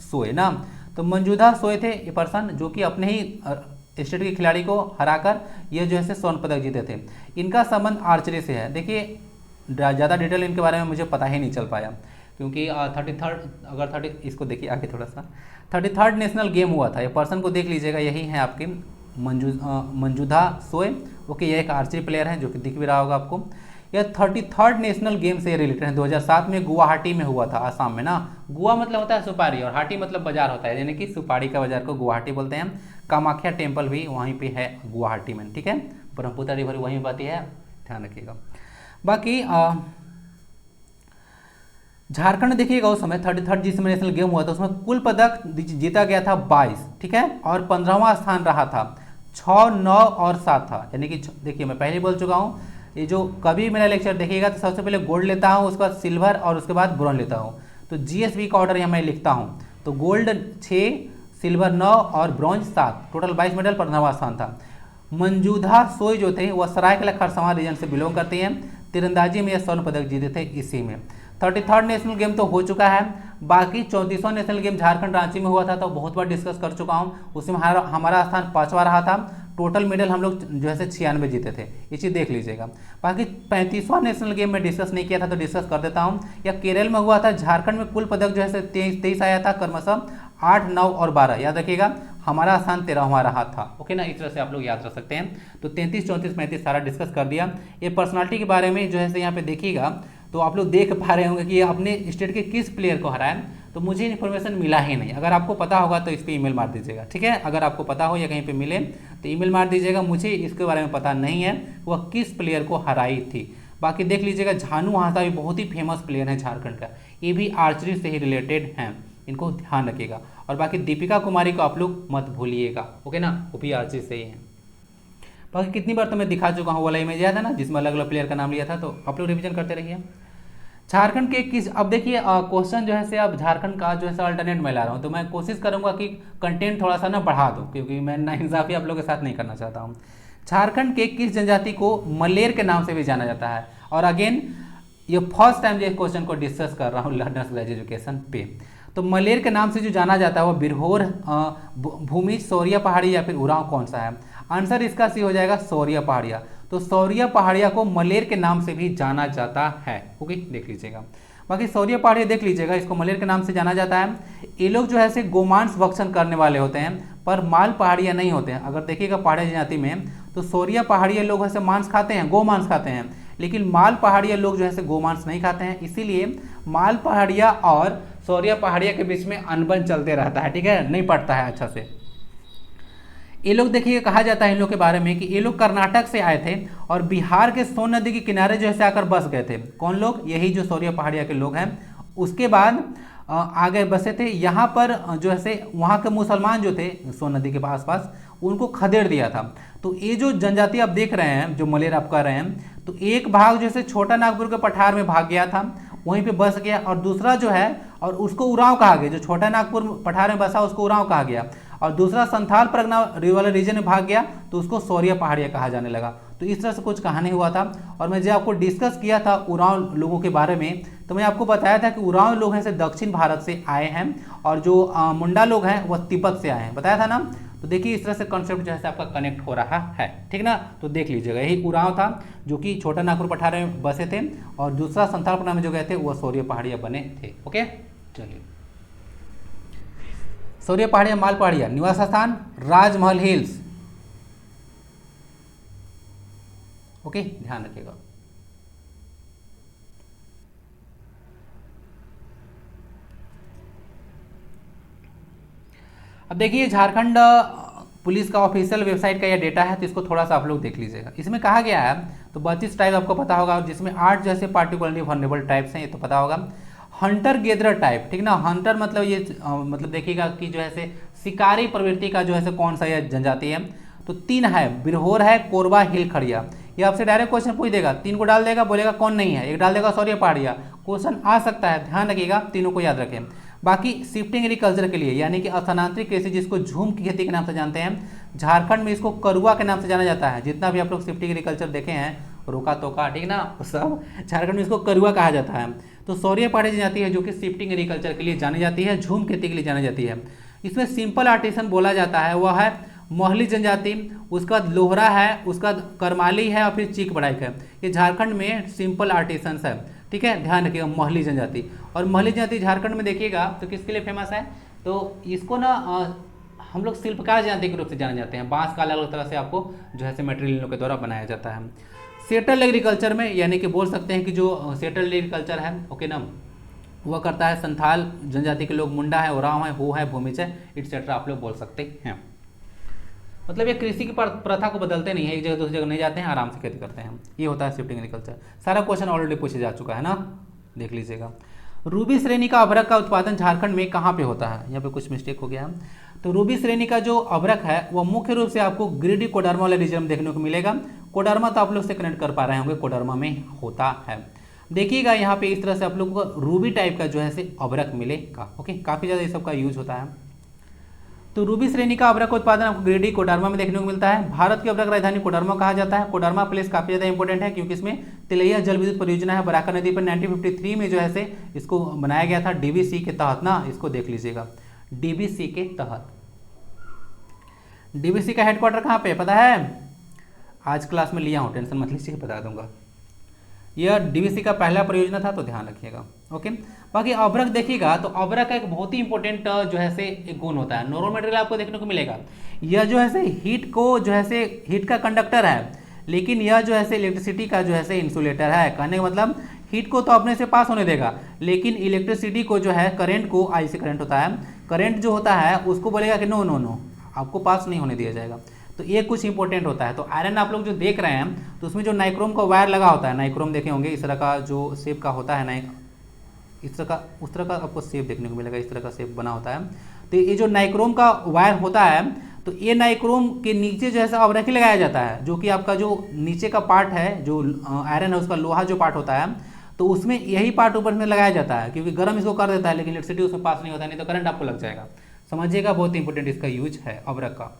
सोय ना। तो मंजूधा सोय थे ये पर्सन जो कि अपने ही स्टेट के खिलाड़ी को हराकर ये जो है स्वर्ण पदक जीते थे। इनका संबंध आर्चरी से है। देखिए ज़्यादा डिटेल इनके बारे में मुझे पता ही नहीं चल पाया, क्योंकि 33rd अगर 30 इसको देखिए आगे थोड़ा सा 33rd नेशनल गेम हुआ था। ये पर्सन को देख लीजिएगा, यही है आपके मंजूधा सोय। ओके, ये एक आर्चरी प्लेयर है जो कि दिख भी रहा होगा आपको। यह 33rd नेशनल गेम से रिलेटेड है। 2007 में गुवाहाटी में हुआ था, आसाम में ना। गुआ मतलब होता है सुपारी और हाटी मतलब बाजार होता है, यानी कि सुपारी का बाजार को गुवाहाटी बोलते हैं। कामाख्या टेम्पल भी वहीं पे है गुवाहाटी में, ठीक है। ब्रह्मपुत्र रिवर वहीं बहती है, ध्यान रखिएगा। बाकी झारखंड देखिएगा उस समय 33rd जिसमें नेशनल गेम हुआ था उसमें कुल पदक जीता गया था 22, ठीक है, और 15वां स्थान रहा था। 6, 9 और 7 था, यानी कि देखिए मैं पहले बोल चुका हूँ, ये जो कभी मेरा लेक्चर देखिएगा तो सबसे पहले गोल्ड लेता हूँ, उसके बाद सिल्वर और उसके बाद ब्रॉन्ज लेता हूँ। तो जीएसबी का ऑर्डर यहाँ मैं लिखता हूँ। तो गोल्ड 6, सिल्वर 9 और ब्रॉन्ज 7, टोटल 22 मेडल, 15वां स्थान था। मंजूधा सोय जो थे वह सरायकेला खरसावां रीजन से बिलोंग करते हैं। तीरंदाजी में यह स्वर्ण पदक जीते थे इसी में। 33rd नेशनल गेम तो हो चुका है। बाकी 34वां नेशनल गेम झारखंड रांची में हुआ था, तो बहुत बार डिस्कस कर चुका हूँ। उसमें हमारा स्थान 5वां रहा था। टोटल मेडल हम लोग जो है 96 जीते थे, ये चीज़ देख लीजिएगा। बाकी 35वां नेशनल गेम में डिस्कस नहीं किया था तो डिस्कस कर देता हूँ। या केरल में हुआ था। झारखंड में कुल पदक जो है 23 आया था, क्रमशः 8, 9 और 12। याद रखिएगा हमारा स्थान 13वां रहा था। ओके ना, इस तरह से आप लोग याद रख सकते हैं। तो 33, 34, 35 सारा डिस्कस कर दिया। ये पर्सनालिटी के बारे में जो है यहाँ पे देखिएगा तो आप लोग देख पा रहे होंगे कि ये अपने स्टेट के किस प्लेयर को हराया। तो मुझे इन्फॉर्मेशन मिला ही नहीं। अगर आपको पता होगा तो इस पर ईमेल मार दीजिएगा, ठीक है। अगर आपको पता हो या कहीं पे मिले तो ईमेल मार दीजिएगा। मुझे इसके बारे में पता नहीं है वह किस प्लेयर को हराई थी। बाकी देख लीजिएगा झानू हांसदा भी बहुत ही फेमस प्लेयर है झारखंड का, ये भी आर्चरी से ही रिलेटेड हैं, इनको ध्यान रखिएगा। और बाकी दीपिका कुमारी को आप लोग मत भूलिएगा, ओके ना, वो भी आर्चरी से ही हैं। बाकी कितनी बार तो मैं दिखा चुका हूँ वाला इमेज याद है ना, जिसमें अलग अलग प्लेयर का नाम लिया था। तो आप लोग रिवीजन करते रहिए। झारखंड के किस, अब देखिए क्वेश्चन जो है से अब झारखंड का जो है अल्टरनेट मैं ला रहा हूँ, तो मैं कोशिश करूंगा कि कंटेंट थोड़ा सा ना बढ़ा दूँ, क्योंकि मैं नाइंसाफी आप लोगों के साथ नहीं करना चाहता हूँ। झारखंड के किस जनजाति को मलेर के नाम से भी जाना जाता है? और अगेन ये फर्स्ट टाइम जो क्वेश्चन को डिस्कस कर रहा हूँ लर्नर्स ग्रेजुएट एजुकेशन पे। तो मलेर के नाम से जो जाना जाता है वो बिरहोर, भूमि, सौरिया पहाड़ी या फिर उरांव कौन सा है? आंसर इसका सी हो जाएगा सौरिया पहाड़िया। तो सौरिया पहाड़िया को मलेर के नाम से भी जाना जाता है, ओके, देख लीजिएगा। बाकी सौरिया पहाड़िया देख लीजिएगा, इसको मलेर के नाम से जाना जाता है। ये लोग जो है से गोमांस भक्षण करने वाले होते हैं, पर माल पहाड़िया नहीं होते हैं। अगर देखिएगा पहाड़िया जाति में तो सौरिया पहाड़िया लोग ऐसे मांस खाते हैं, गोमांस खाते हैं, लेकिन माल पहाड़िया लोग जो है से गोमांस नहीं खाते हैं। इसीलिए माल पहाड़िया और सौरिया पहाड़िया के बीच में अनबन चलते रहता है, ठीक है, नहीं पड़ता है अच्छा से। ये लोग देखिए कहा जाता है इन लोग के बारे में कि ये लोग कर्नाटक से आए थे और बिहार के सोन नदी के किनारे जो है आकर बस गए थे। कौन लोग? यही जो सौरिया पहाड़िया के लोग हैं। उसके बाद आगे बसे थे यहाँ पर जो है वहाँ के मुसलमान जो थे सोन नदी के आसपास उनको खदेड़ दिया था। तो ये जो जनजाति आप देख रहे हैं, जो मलेर आप कर रहे हैं, तो एक भाग जैसे छोटा नागपुर के पठार में भाग गया था, वहीं पे बस गया, और दूसरा जो है और उसको उरांव कहा गया। जो छोटा नागपुर पठार में बसा उसको उरांव कहा गया, और दूसरा संथाल परगना वाला रीजन में भाग गया तो उसको सौरिया पहाड़िया कहा जाने लगा। तो इस तरह से कुछ कहानी हुआ था। और मैं जब आपको डिस्कस किया था उरांव लोगों के बारे में, तो मैं आपको बताया था कि उरांव लोग हैं से दक्षिण भारत से आए हैं, और जो मुंडा लोग हैं वह तिब्बत से आए हैं, बताया था ना। तो देखिए इस तरह से कॉन्सेप्ट जो है आपका कनेक्ट हो रहा है, ठीक ना। तो देख लीजिएगा यही उरांव था जो कि छोटा नागपुर पठार में बसे थे, और दूसरा संथाल परगना में जो गए थे वह सौरिया पहाड़िया बने थे, ओके। चलिए, सौरिया पहाड़िया, माल पहाड़िया, निवास स्थान राजमहल हिल्स, ओके, ध्यान रखिएगा। अब देखिए झारखंड पुलिस का ऑफिशियल वेबसाइट का यह डेटा है, तो इसको थोड़ा सा आप लोग देख लीजिएगा। इसमें कहा गया है तो 32 टाइप आपको पता होगा, जिसमें 8 जैसे पार्टिकुलरली वल्नरेबल टाइप्स हैं, ये तो पता होगा। हंटर गेदरर टाइप, ठीक ना। हंटर मतलब ये मतलब देखिएगा कि जो है से शिकारी प्रवृत्ति का जो है से कौन सा यह जनजाति है। तो 3 है, बिरहोर है, कोरबा, हिल खड़िया। ये आपसे डायरेक्ट क्वेश्चन पूछ देगा, 3 को डाल देगा, बोलेगा कौन नहीं है, एक डाल देगा सौरिया पहाड़िया। क्वेश्चन आ सकता है, ध्यान रखिएगा, तीनों को याद रखें। बाकी शिफ्टिंग एग्रीकल्चर के लिए, यानी कि स्थानांतरित कृषि जिसको झूम की खेती के नाम से जानते हैं, झारखंड में इसको करुआ के नाम से जाना जाता है। जितना भी आप लोग शिफ्टिंग एग्रीकल्चर देखे हैं रोका तोका, ठीक ना, सब झारखंड में इसको करुआ कहा जाता है। तो सौर्य पहाड़ी जनजाति है जो कि शिफ्टिंग एग्रीकल्चर के लिए जानी जाती है, झूम खेती के लिए जानी जाती है। इसमें सिंपल आर्टिसन बोला जाता है वह है मोहली जनजाति, उसका बाद लोहरा है, उसका बाद करमाली है और फिर चीक बड़ाइक है। ये झारखंड में सिंपल आर्टिसंस है, ठीक है, ध्यान रखिएगा मोहली जनजाति। और मोहली जनजाति झारखंड में देखिएगा तो किसके लिए फेमस है, तो इसको ना हम लोग शिल्पकार जनजाति के रूप से जाने जाते हैं। बांस का अलग अलग तरह से आपको जो है मटेरियल के द्वारा बनाया जाता है। सेटल एग्रीकल्चर में यानी कि बोल सकते हैं कि जो सेटल एग्रीकल्चर है, ओके ना, वह करता है संथाल जनजाति के लोग, मुंडा है, ओराव है, हो है, भूमिज है, एटसेट्रा आप लोग बोल सकते हैं। मतलब ये कृषि की प्रथा को बदलते नहीं है, एक जगह दूसरी जगह नहीं जाते हैं, आराम से खेती करते हैं, ये होता है शिफ्टिंग एग्रीकल्चर। सारा क्वेश्चन ऑलरेडी पूछा जा चुका है ना, देख लीजिएगा। रूबी श्रेणी का अभ्रक का उत्पादन झारखंड में कहाँ पे होता है, यहाँ पे कुछ मिस्टेक हो गया है। तो रूबी श्रेणी का जो अभ्रक है वह मुख्य रूप से आपको गिरिडीह कोडरमा वाले रीजन में देखने को मिलेगा। कोडरमा तो आप लोग से कनेक्ट कर पा रहे होंगे, कोडरमा में होता है। देखिएगा यहाँ पे इस तरह से आप लोग को रूबी टाइप का जो है से अभ्रक मिलेगा, ओके, काफ़ी ज़्यादा ये सब का यूज होता है। तो रूबी श्रेणी का अभ्रक उत्पादन आपको गिरिडीह कोडरमा में देखने को मिलता है। भारत की अभ्रक राजधानी कोडरमा कहा जाता है। कोडरमा प्लेस काफी ज्यादा इंपॉर्टेंट है क्योंकि इसमें तिलैया जल विद्युत परियोजना है बराकर नदी पर 1953 में जो है से इसको बनाया गया था डीवीसी के तहत ना, इसको देख लीजिएगा, डीवीसी के तहत। डीवीसी का हेडक्वार्टर कहाँ पे पता है, आज क्लास में लिया हूँ, टेंशन मत लीजिए, बता दूंगा। यह डीवीसी का पहला परियोजना था, तो ध्यान रखिएगा, ओके। बाकी अभ्रक देखिएगा तो अभ्रक का एक बहुत ही इंपॉर्टेंट जो है से एक गुण होता है, नॉर्मल मटेरियल आपको देखने को मिलेगा। यह जो है से हीट को जो है से हीट का कंडक्टर है, लेकिन यह जो है से इलेक्ट्रिसिटी का जो है से इंसुलेटर है। कहने का मतलब हीट को तो अपने से पास होने देगा, लेकिन इलेक्ट्रिसिटी को जो है करंट को, आई से करंट होता है, करंट जो होता है उसको बोलेगा कि नो नो नो, आपको पास नहीं होने दिया जाएगा। तो ये कुछ इंपॉर्टेंट होता है। तो आयरन आप लोग जो देख रहे हैं तो उसमें जो नाइक्रोम का वायर लगा होता है, नाइक्रोम देखे होंगे, इस तरह का जो शेप का होता है ना, इस तरह का, उस तरह का आपको शेप देखने को मिलेगा, इस तरह का शेप बना होता है। तो ये जो नाइक्रोम का वायर होता है, तो ये नाइक्रोम के नीचे जो है अभ्रक ही लगाया जाता है, जो कि आपका जो नीचे का पार्ट है, जो आयरन है उसका लोहा जो पार्ट होता है, तो उसमें यही पार्ट ऊपर में लगाया जाता है, क्योंकि गर्म इसको कर देता है, लेकिन इलेक्ट्रिसिटी उसमें पास नहीं होता, नहीं तो करंट आपको लग जाएगा। समझिएगा, बहुत इंपॉर्टेंट इसका यूज है अभ्रक का।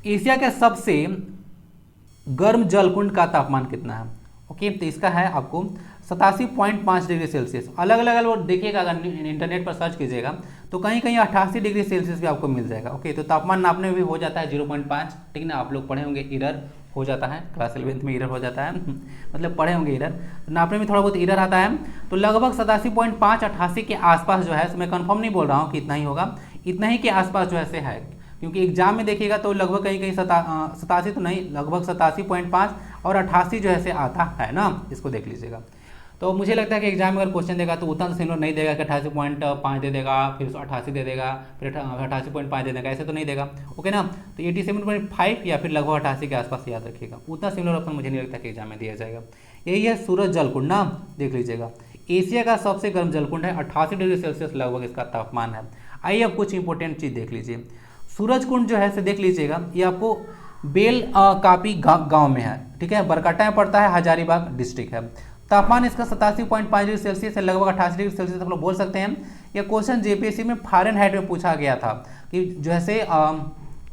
एशिया के सबसे गर्म जलकुंड का तापमान कितना है, ओके, तो इसका है आपको 87.5 डिग्री सेल्सियस। अलग अलग वो देखिएगा, अगर इंटरनेट पर सर्च कीजिएगा तो कहीं कहीं 88 डिग्री सेल्सियस भी आपको मिल जाएगा, ओके। तो तापमान नापने में भी हो जाता है 0.5, ठीक ना, आप लोग पढ़े होंगे इरर हो जाता है, क्लास 11th में इरर हो जाता है मतलब पढ़े होंगे इरर, तो नापने में थोड़ा बहुत इरर आता है। तो लगभग 87.5 88 के आसपास जो है, मैं कंफर्म नहीं बोल रहा हूँ कि इतना ही होगा, इतना ही के आसपास जो है, क्योंकि एग्जाम में देखिएगा तो लगभग कहीं कहीं 87 तो नहीं, लगभग 87.5 और 88 जो है आता है ना, इसको देख लीजिएगा। तो मुझे लगता है कि एग्जाम में अगर क्वेश्चन देगा तो उतना तो सिमिलर नहीं देगा कि 88.5 दे देगा, फिर 88 दे देगा, फिर 88.5 दे देगा, ऐसे तो नहीं देगा, ओके ना। तो 87.5 या फिर लगभग 88 के आसपास याद रखिएगा, उतना सिमिलर ऑप्शन मुझे नहीं लगता कि एग्जाम में दिया जाएगा। यही है सूरज जलकुंड ना, देख लीजिएगा, एशिया का सबसे गर्म जलकुंड है, 88 डिग्री सेल्सियस लगभग इसका तापमान है। आइए अब कुछ इंपॉर्टेंट चीज़ देख लीजिए। सूरज कुंड जो है देख लीजिएगा, ये आपको बेल कापी गांव में है, ठीक है, बरकाटा में पड़ता है, हजारीबाग डिस्ट्रिक्ट है। तापमान इसका 87.5 डिग्री सेल्सियस है, लगभग 88 डिग्री सेल्सियस आप लोग बोल सकते हैं। यह क्वेश्चन जेपीएससी में फ़ारेनहाइट में पूछा गया था कि जैसे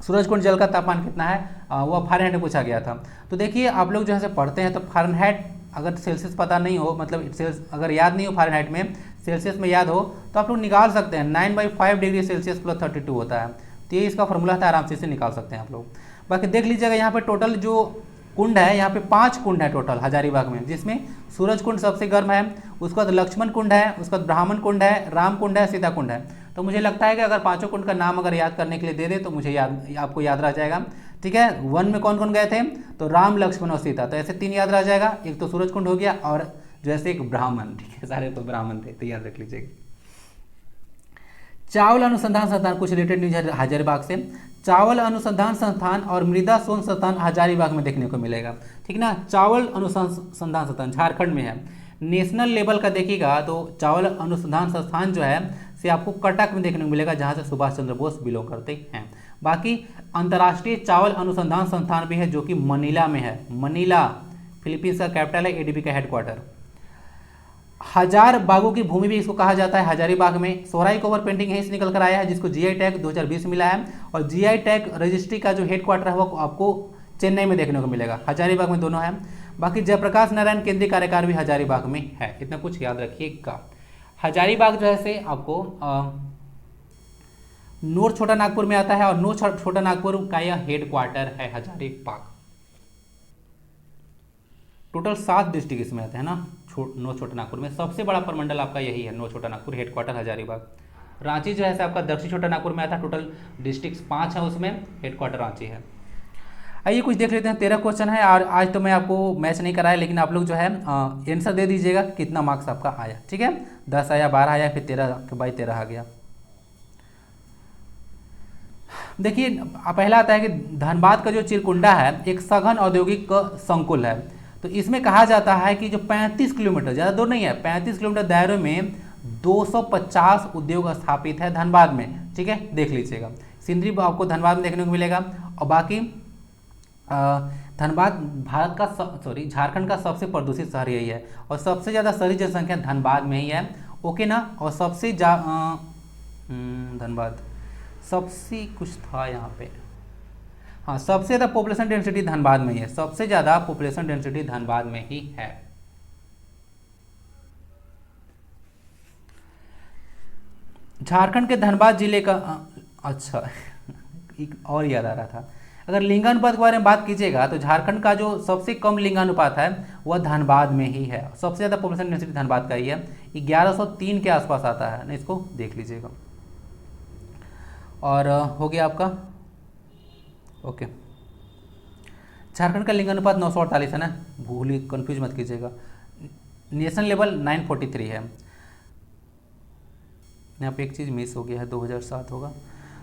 सूरज कुंड जल का तापमान कितना है, वह फ़ारेनहाइट में पूछा गया था। तो देखिए आप लोग जो है पढ़ते हैं तो फ़ारेनहाइट अगर सेल्सियस पता नहीं हो, मतलब अगर याद नहीं हो फ़ारेनहाइट में, सेल्सियस में याद हो तो आप लोग निकाल सकते हैं। 9/5 डिग्री सेल्सियस प्लस 32 होता है, तो ये इसका फॉर्मूला था, आराम से इसे निकाल सकते हैं आप लोग। बाकी देख लीजिएगा यहाँ पे टोटल जो कुंड है, यहाँ पे 5 कुंड है टोटल हजारीबाग में, जिसमें सूरज कुंड सबसे गर्म है, उसके बाद लक्ष्मण कुंड है, उसके बाद ब्राह्मण कुंड है, राम कुंड है, सीता कुंड है। तो मुझे लगता है कि अगर 5 कुंड का नाम अगर याद करने के लिए दे दे तो मुझे आपको याद रह जाएगा, ठीक है। 1 में कौन कौन गए थे, तो राम, लक्ष्मण और सीता, तो ऐसे 3 याद रह जाएगा। एक तो सूरज कुंड हो गया और जैसे एक ब्राह्मण, ठीक है, सारे तो ब्राह्मण थे, तो याद रख लीजिएगा। चावल अनुसंधान संस्थान, कुछ रिलेटेड न्यूज है हजारीबाग से। चावल अनुसंधान संस्थान और मृदा शोध संस्थान हजारीबाग में देखने को मिलेगा, ठीक ना। चावल अनुसंधान संस्थान झारखंड में है। नेशनल लेवल का देखिएगा तो चावल अनुसंधान संस्थान जो है से आपको कटक में देखने को मिलेगा, जहाँ से सुभाष चंद्र बोस बिलोंग करते हैं। बाकी अंतर्राष्ट्रीय चावल अनुसंधान संस्थान भी है जो कि मनीला में है, मनीला फिलीपींस का कैपिटल है, एडीबी का हेडक्वार्टर। हजार बागों की भूमि भी इसको कहा जाता है हजारीबाग में। सोहराई कोवर पेंटिंग यहीं से निकल कर आया है, जिसको जीआई टैग 2020 मिला है, और जीआई टैग रजिस्ट्री का जो हेडक्वार्टर है वो आपको चेन्नई में देखने को मिलेगा, हजारीबाग में दोनों है। बाकी जयप्रकाश नारायण केंद्रीय कारागार भी हजारीबाग में है, इतना कुछ याद रखिएगा। हजारीबाग जो है से आपको नूर छोटा नागपुर में आता है और नूर छोटा नागपुर का यह हेड क्वार्टर है हजारीबाग। टोटल 7 डिस्ट्रिक्ट इसमें आते हैं ना, नौ छोटा नागपुर में सबसे बड़ा प्रमंडल आपका यही है, नौ छोटा नागपुर, हेड क्वार्टर हजारीबाग। रांची जो है आपका दक्षिण छोटा नागपुर में आता है, टोटल डिस्ट्रिक्ट 5 है, उसमें हेड क्वार्टर रांची है। आइए कुछ देख लेते हैं, 13 क्वेश्चन है और आज तो मैं आपको मैच नहीं कराया, लेकिन आप लोग जो है आंसर दे दीजिएगा कितना मार्क्स आपका आया, ठीक है। 10 आया, 12 आया, फिर 13 के बाद 13 आ गया। देखिए पहला आता है कि धनबाद का जो चिरकुंडा है एक सघन औद्योगिक संकुल है। तो इसमें कहा जाता है कि जो 35 किलोमीटर, ज़्यादा दूर नहीं है, 35 किलोमीटर दायरे में 250 उद्योग स्थापित है धनबाद में, ठीक है, देख लीजिएगा। सिंदरी आपको धनबाद में देखने को मिलेगा। और बाकी धनबाद भारत का झारखंड का सबसे प्रदूषित शहर यही है और सबसे ज़्यादा शहरी जनसंख्या धनबाद में ही है, ओके ना। और सबसे धनबाद सबसे कुछ था यहाँ पे, हाँ, सबसे ज़्यादा पॉपुलेशन डेंसिटी धनबाद में ही है, सबसे ज़्यादा पॉपुलेशन डेंसिटी धनबाद में ही है। झारखंड के धनबाद जिले का अच्छा एक और याद आ रहा था, अगर लिंगानुपात के बारे में बात कीजिएगा तो झारखंड का जो सबसे कम लिंगानुपात है वह धनबाद में ही है, सबसे ज़्यादा पॉपुलेशन डेंसिटी धनबाद का ही है, 1103 के आसपास आता है ना, इसको देख लीजिएगा। और हो गया आपका, ओके। झारखंड का लिंगानुपात 948 है ना, भूल कंफ्यूज मत कीजिएगा। नेशनल लेवल 943 है। यहाँ पे एक चीज़ मिस हो गया है, 2007 होगा।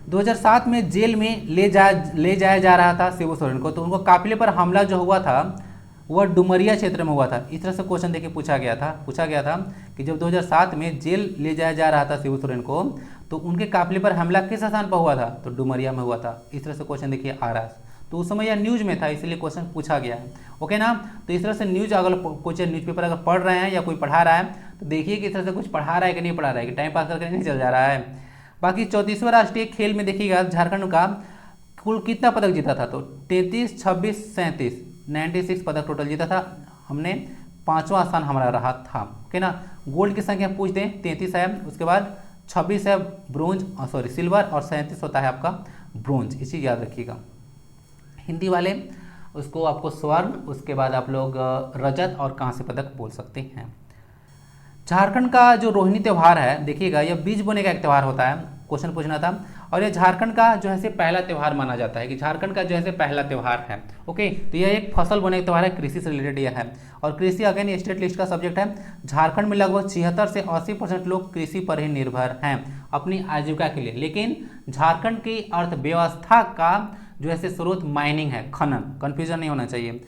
2007 में जेल में ले जाया जा रहा था शिबू सोरेन को, तो उनको काफिले पर हमला जो हुआ था वह डुमरिया क्षेत्र में हुआ था। इस तरह से क्वेश्चन देखिए पूछा गया था कि जब 2007 में जेल ले जाया जा रहा था शिबू सोरेन को, तो उनके काफिले पर हमला किस स्थान पर हुआ था, तो डुमरिया में हुआ था। इस तरह से क्वेश्चन देखिए आ रहा है, तो उस समय यह न्यूज़ में था, इसलिए क्वेश्चन पूछा गया है, ओके ना। तो इस तरह से न्यूज़ अगर कुछ न्यूज़पेपर अगर पढ़ रहे हैं या कोई पढ़ा रहा है तो देखिए कि इस तरह से कुछ पढ़ा रहा है कि नहीं पढ़ा रहा है, कि टाइम पास करके नहीं चल जा रहा है। बाकी 34वां राष्ट्रीय खेल में देखिएगा झारखंड का कुल कितना पदक जीता था, तो 33, 26, 37, 96 पदक टोटल जीता था हमने, 5वां स्थान हमारा रहा था, ओके ना। गोल्ड की संख्या पूछ दें, 33 है, उसके बाद 26 है सिल्वर और 37 होता है आपका ब्रोंज, इसी याद रखिएगा। हिंदी वाले उसको आपको स्वर्ण, उसके बाद आप लोग रजत और कांस्य पदक बोल सकते हैं। झारखंड का जो रोहिणी त्यौहार है देखिएगा, यह बीज बोने का एक त्यौहार होता है, क्वेश्चन पूछना था। और यह झारखंड का जो है से पहला त्यौहार माना जाता है, कि झारखंड का जो है से पहला त्यौहार है, ओके। तो यह एक फसल बोने का त्यौहार है, कृषि से रिलेटेड यह है। और कृषि अगेन स्टेट लिस्ट का सब्जेक्ट है। झारखंड में लगभग 76 से 80% लोग कृषि पर ही निर्भर हैं अपनी आजीविका के लिए, लेकिन झारखंड की अर्थव्यवस्था का जो है स्रोत माइनिंग है, खनन, कंफ्यूजन नहीं होना चाहिए।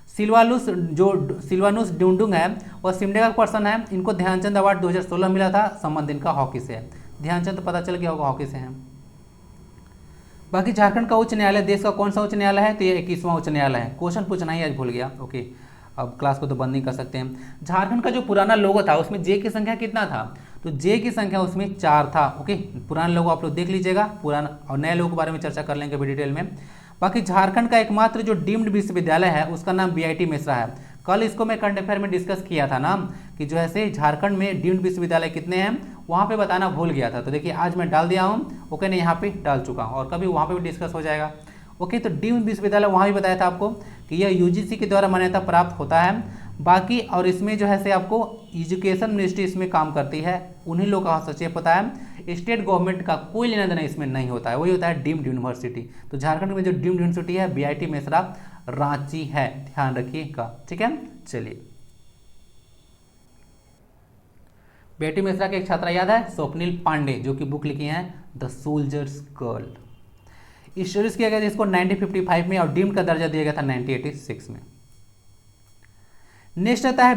सिल्वानुस डुंडुंग है वह सिमडे का पर्सन है, इनको ध्यानचंद अवार्ड 2016 मिला था, संबंध इनका हॉकी से है। ध्यानचंद तो पता चल गया होगा हॉकी से हैं। बाकी झारखंड का उच्च न्यायालय देश का कौन सा उच्च न्यायालय है, तो ये 21वां उच्च न्यायालय है। क्वेश्चन पूछना ही आज भूल गया, ओके। अब क्लास को तो बंद नहीं कर सकते हैं। झारखंड का जो पुराना लोगो था उसमें जे की संख्या कितना था, तो जे की संख्या उसमें 4 था, ओके। पुराना लोगो आप लोग देख लीजिएगा, पुराना और नए लोगों के बारे में चर्चा कर लेंगे अभी डिटेल में। बाकी झारखंड का एकमात्र जो डीम्ड विश्वविद्यालय है उसका नाम बीआईटी मेसरा है। कल इसको मैं करंट अफेयर में डिस्कस किया था ना, कि जो है झारखंड में डीम्ड विश्वविद्यालय कितने हैं, वहाँ पे बताना भूल गया था। तो देखिए आज मैं डाल दिया हूँ, ओके ना, यहाँ पे डाल चुका हूँ और कभी वहाँ पे भी डिस्कस हो जाएगा, ओके। तो डीम्ड विश्वविद्यालय वहाँ भी बताया था आपको कि यह यूजीसी के द्वारा मान्यता प्राप्त होता है। बाकी और इसमें जो है से आपको एजुकेशन मिनिस्ट्री इसमें काम करती है, उन्हीं लोग का हस्तक्षेप होता है, स्टेट गवर्नमेंट का कोई लेना देना इसमें नहीं होता है, वही होता है डीम्ड यूनिवर्सिटी। तो झारखंड में जो डीम्ड यूनिवर्सिटी है बीआईटी मेसरा रांची है, ध्यान रखिएगा, ठीक है। चलिए, बीआईटी मेसरा के एक छात्रा याद है, स्वप्निल पांडे, जो कि बुक लिखी है द सोल्जर्स गर्ल। इंश्योरेंस किया गया था इसको 1955 में और डीम्ड का दर्जा दिया गया था 1986 में। नेक्स्ट आता है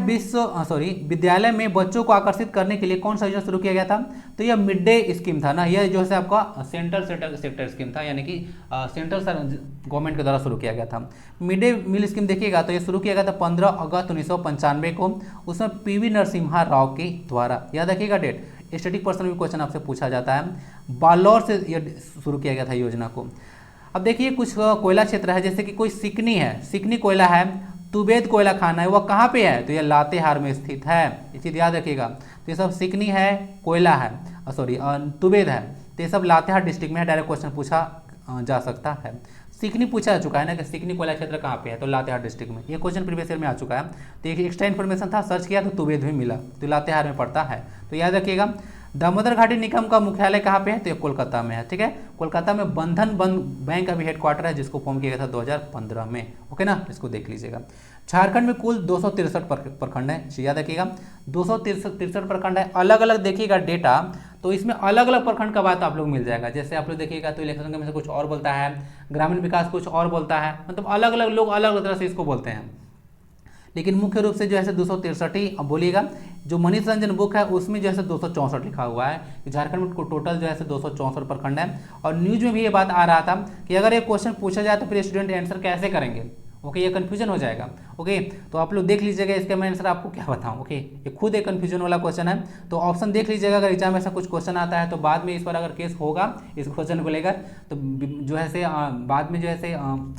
विद्यालय में बच्चों को आकर्षित करने के लिए कौन सा योजना शुरू किया गया था, तो यह मिड डे स्कीम था ना, यह जो है आपका सेंट्रल सेक्टर स्कीम था, यानी कि सेंट्रल गवर्नमेंट के द्वारा शुरू किया गया था। मिड डे मील स्कीम देखिएगा तो यह शुरू किया गया था 15 अगस्त 1995 को, उसमें पीवी नरसिम्हा राव के द्वारा, याद रखिएगा डेट, स्टैटिक पर्सन भी क्वेश्चन आपसे पूछा जाता है। बालोर से यह शुरू किया गया था योजना को। अब देखिए कुछ कोयला क्षेत्र है, जैसे कि कोई सिकनी है, सिकनी कोयला है, तुबेद कोयला खाना है, वह कहाँ पे है, तो यह लातेहार में स्थित है, ये चीज़ याद रखिएगा। तो ये सब सिकनी है, कोयला है, सॉरी तुबेद है, तो ये सब लातेहार डिस्ट्रिक्ट में है, डायरेक्ट क्वेश्चन पूछा जा सकता है। सिकनी पूछा जा चुका है ना कि सिकनी कोयला क्षेत्र कहाँ पे है, तो लातेहार डिस्ट्रिक्ट में, ये क्वेश्चन प्रीवियस ईयर में आ चुका है। तो एक एक्स्ट्रा इन्फॉर्मेशन था, सर्च किया तो तुबेद भी मिला, तो लातेहार में पड़ता है, तो याद रखिएगा। दामोदर घाटी निगम का मुख्यालय कहाँ पे है, तो ये कोलकाता में है, ठीक है। कोलकाता में बंधन बैंक अभी हेडक्वार्टर है, जिसको फॉर्म किया गया था 2015 में, ओके ना, इसको देख लीजिएगा। झारखंड में कुल 263 प्रखंड है, याद रखिएगा 263 प्रखंड है। अलग अलग देखिएगा डेटा, तो इसमें अलग अलग प्रखंड का बात आप लोग मिल जाएगा। जैसे आप लोग देखिएगा तो इलेक्शन कमीशन कुछ और बोलता है, ग्रामीण विकास कुछ और बोलता है, मतलब अलग अलग लोग अलग अलग तरह से इसको बोलते हैं, लेकिन मुख्य रूप से जो है 263 ही बोलिएगा। जो मनीष रंजन बुक है उसमें जो है 264 लिखा हुआ है कि झारखंड में टोटल जो है 264 प्रखंड है। और न्यूज में भी ये बात आ रहा था कि अगर ये क्वेश्चन पूछा जाए तो फिर स्टूडेंट आंसर कैसे करेंगे, ओके, ये कन्फ्यूजन हो जाएगा, ओके। तो आप लोग देख लीजिएगा, इसका मैं आंसर आपको क्या बताऊं, ओके, ये खुद एक कन्फ्यूजन वाला क्वेश्चन है। तो ऑप्शन देख लीजिएगा, अगर एग्जाम में ऐसा कुछ क्वेश्चन आता है तो बाद में इस पर अगर केस होगा इस क्वेश्चन को लेकर, तो जो है बाद में जो है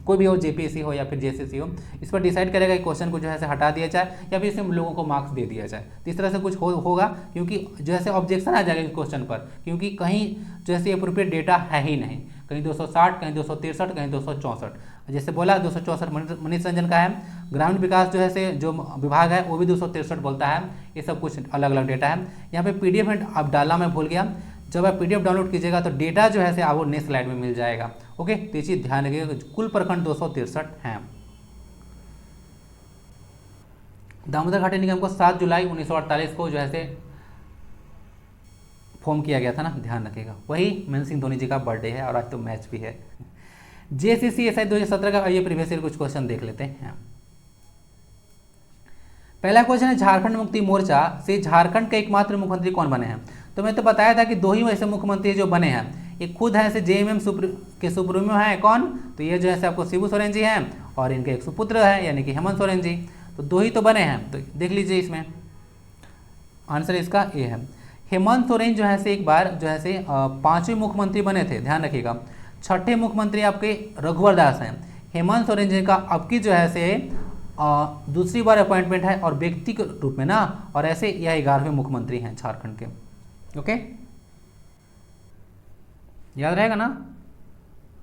कोई भी हो, जेपीएससी हो या फिर जेसीसी हो, इस पर डिसाइड करेगा कि क्वेश्चन को जो है हटा दिया जाए या फिर इसमें लोगों को मार्क्स दे दिया जाए। तो इस तरह से कुछ होगा, क्योंकि जो है ऑब्जेक्शन आ जाएगा इस क्वेश्चन पर, क्योंकि कहीं जो है अप्रोप्रिएट डेटा है ही नहीं, कहीं 260, कहीं 263, कहीं 264। जैसे बोला 264 मनीष रंजन का है, ग्रामीण विकास जो है जो विभाग है वो भी 263 बोलता है। ये सब कुछ अलग अलग डेटा है। यहाँ पे पीडीएफ आप डालना मैं भूल गया, जब आप पीडीएफ डाउनलोड कीजिएगा तो डेटा जो है आपको नेक्स्ट स्लाइड में मिल जाएगा, ओके। तो ये चीज़ ध्यान रखिएगा, कुल प्रखंड 263 हैं। दामोदर घाटी निगम को 7 जुलाई 1948 को जो है फॉर्म किया गया था ना, ध्यान रखिएगा। वही महेंद्र सिंह धोनी जी का बर्थडे है और आज तो मैच भी है। जेसीसी 2017 का, ये प्रीवियस ईयर कुछ क्वेश्चन देख लेते हैं। पहला क्वेश्चन है, झारखंड मुक्ति मोर्चा से झारखंड के एकमात्र मुख्यमंत्री कौन बने हैं। तो मैं तो बताया था कि 2 ही ऐसे मुख्यमंत्री जो बने हैं, एक खुद है ऐसे जेएमएम के सुप्रीमो हैं, कौन, तो ये जो है आपको शिबू सोरेन जी हैं, और इनके एक सुपुत्र है यानी कि हेमंत सोरेन जी। तो 2 ही तो बने हैं, तो देख लीजिए इसमें आंसर इसका ए है। हेमंत सोरेन जो है एक बार जो है 5वें मुख्यमंत्री बने थे, ध्यान रखिएगा। 6ठे मुख्यमंत्री आपके रघुवर दास हैं। हेमंत सोरेन जी का अब की जो है दूसरी बार अपॉइंटमेंट है और व्यक्ति के रूप में ना, और ऐसे यह 11वें मुख्यमंत्री हैं झारखंड के, ओके, याद रहेगा ना।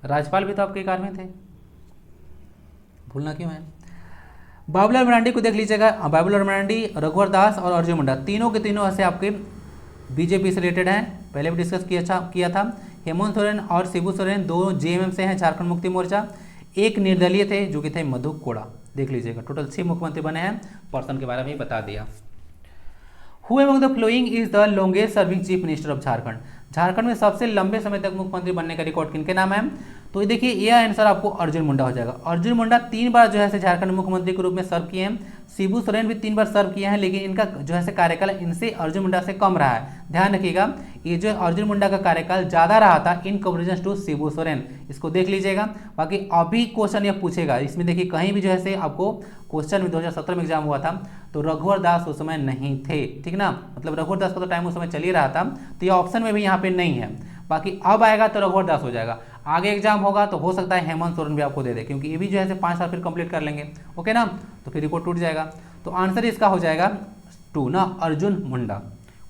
राज्यपाल भी तो आपके 11वें थे, भूलना क्यों है। बाबूलाल मरांडी को देख लीजिएगा, बाबूलाल मरांडी, रघुवर दास और अर्जुन मुंडा, तीनों के तीनों ऐसे आपके बीजेपी से रिलेटेड हैं, पहले भी डिस्कस किया था। हेमंत सोरेन और शिबू सोरेन दोनों जेएमएम से हैं, झारखंड मुक्ति मोर्चा। एक निर्दलीय थे जो कि थे मधु कोड़ा, देख लीजिएगा। टोटल 6 मुख्यमंत्री बने हैं, पर्सन के बारे में बता दिया। Who among the following is the longest serving chief minister of Jharkhand. Jharkhand में सबसे लंबे समय तक मुख्यमंत्री बनने का रिकॉर्ड किनके नाम है, तो देखिए यह आंसर आपको अर्जुन मुंडा हो जाएगा। अर्जुन मुंडा 3 बार जो है झारखंड मुख्यमंत्री के रूप में सर्व किए हैं। शिबू सोरेन भी 3 बार सर्व किए हैं, लेकिन इनका जो है कार्यकाल इनसे अर्जुन मुंडा से कम रहा है। ध्यान रखिएगा, ये जो अर्जुन मुंडा का कार्यकाल ज़्यादा रहा था in comparison to Shibu Soren, इसको देख लीजिएगा। बाकी अभी क्वेश्चन यह पूछेगा, इसमें देखिए कहीं भी जो है आपको क्वेश्चन में 2017 में एग्जाम हुआ था तो रघुवर दास उस समय नहीं थे, ठीक ना, मतलब रघुवर दास का तो टाइम उस समय चल ही रहा था, तो ये ऑप्शन में भी यहाँ पे नहीं है। बाकी अब आएगा तो रघुवर दास हो जाएगा, आगे एग्जाम होगा तो हो सकता है हेमंत सोरेन भी आपको दे दे, क्योंकि ये भी जो है 5 साल फिर कंप्लीट कर लेंगे, ओके ना, तो फिर रिकॉर्ड टूट जाएगा। तो आंसर इसका हो जाएगा 2 ना, अर्जुन मुंडा।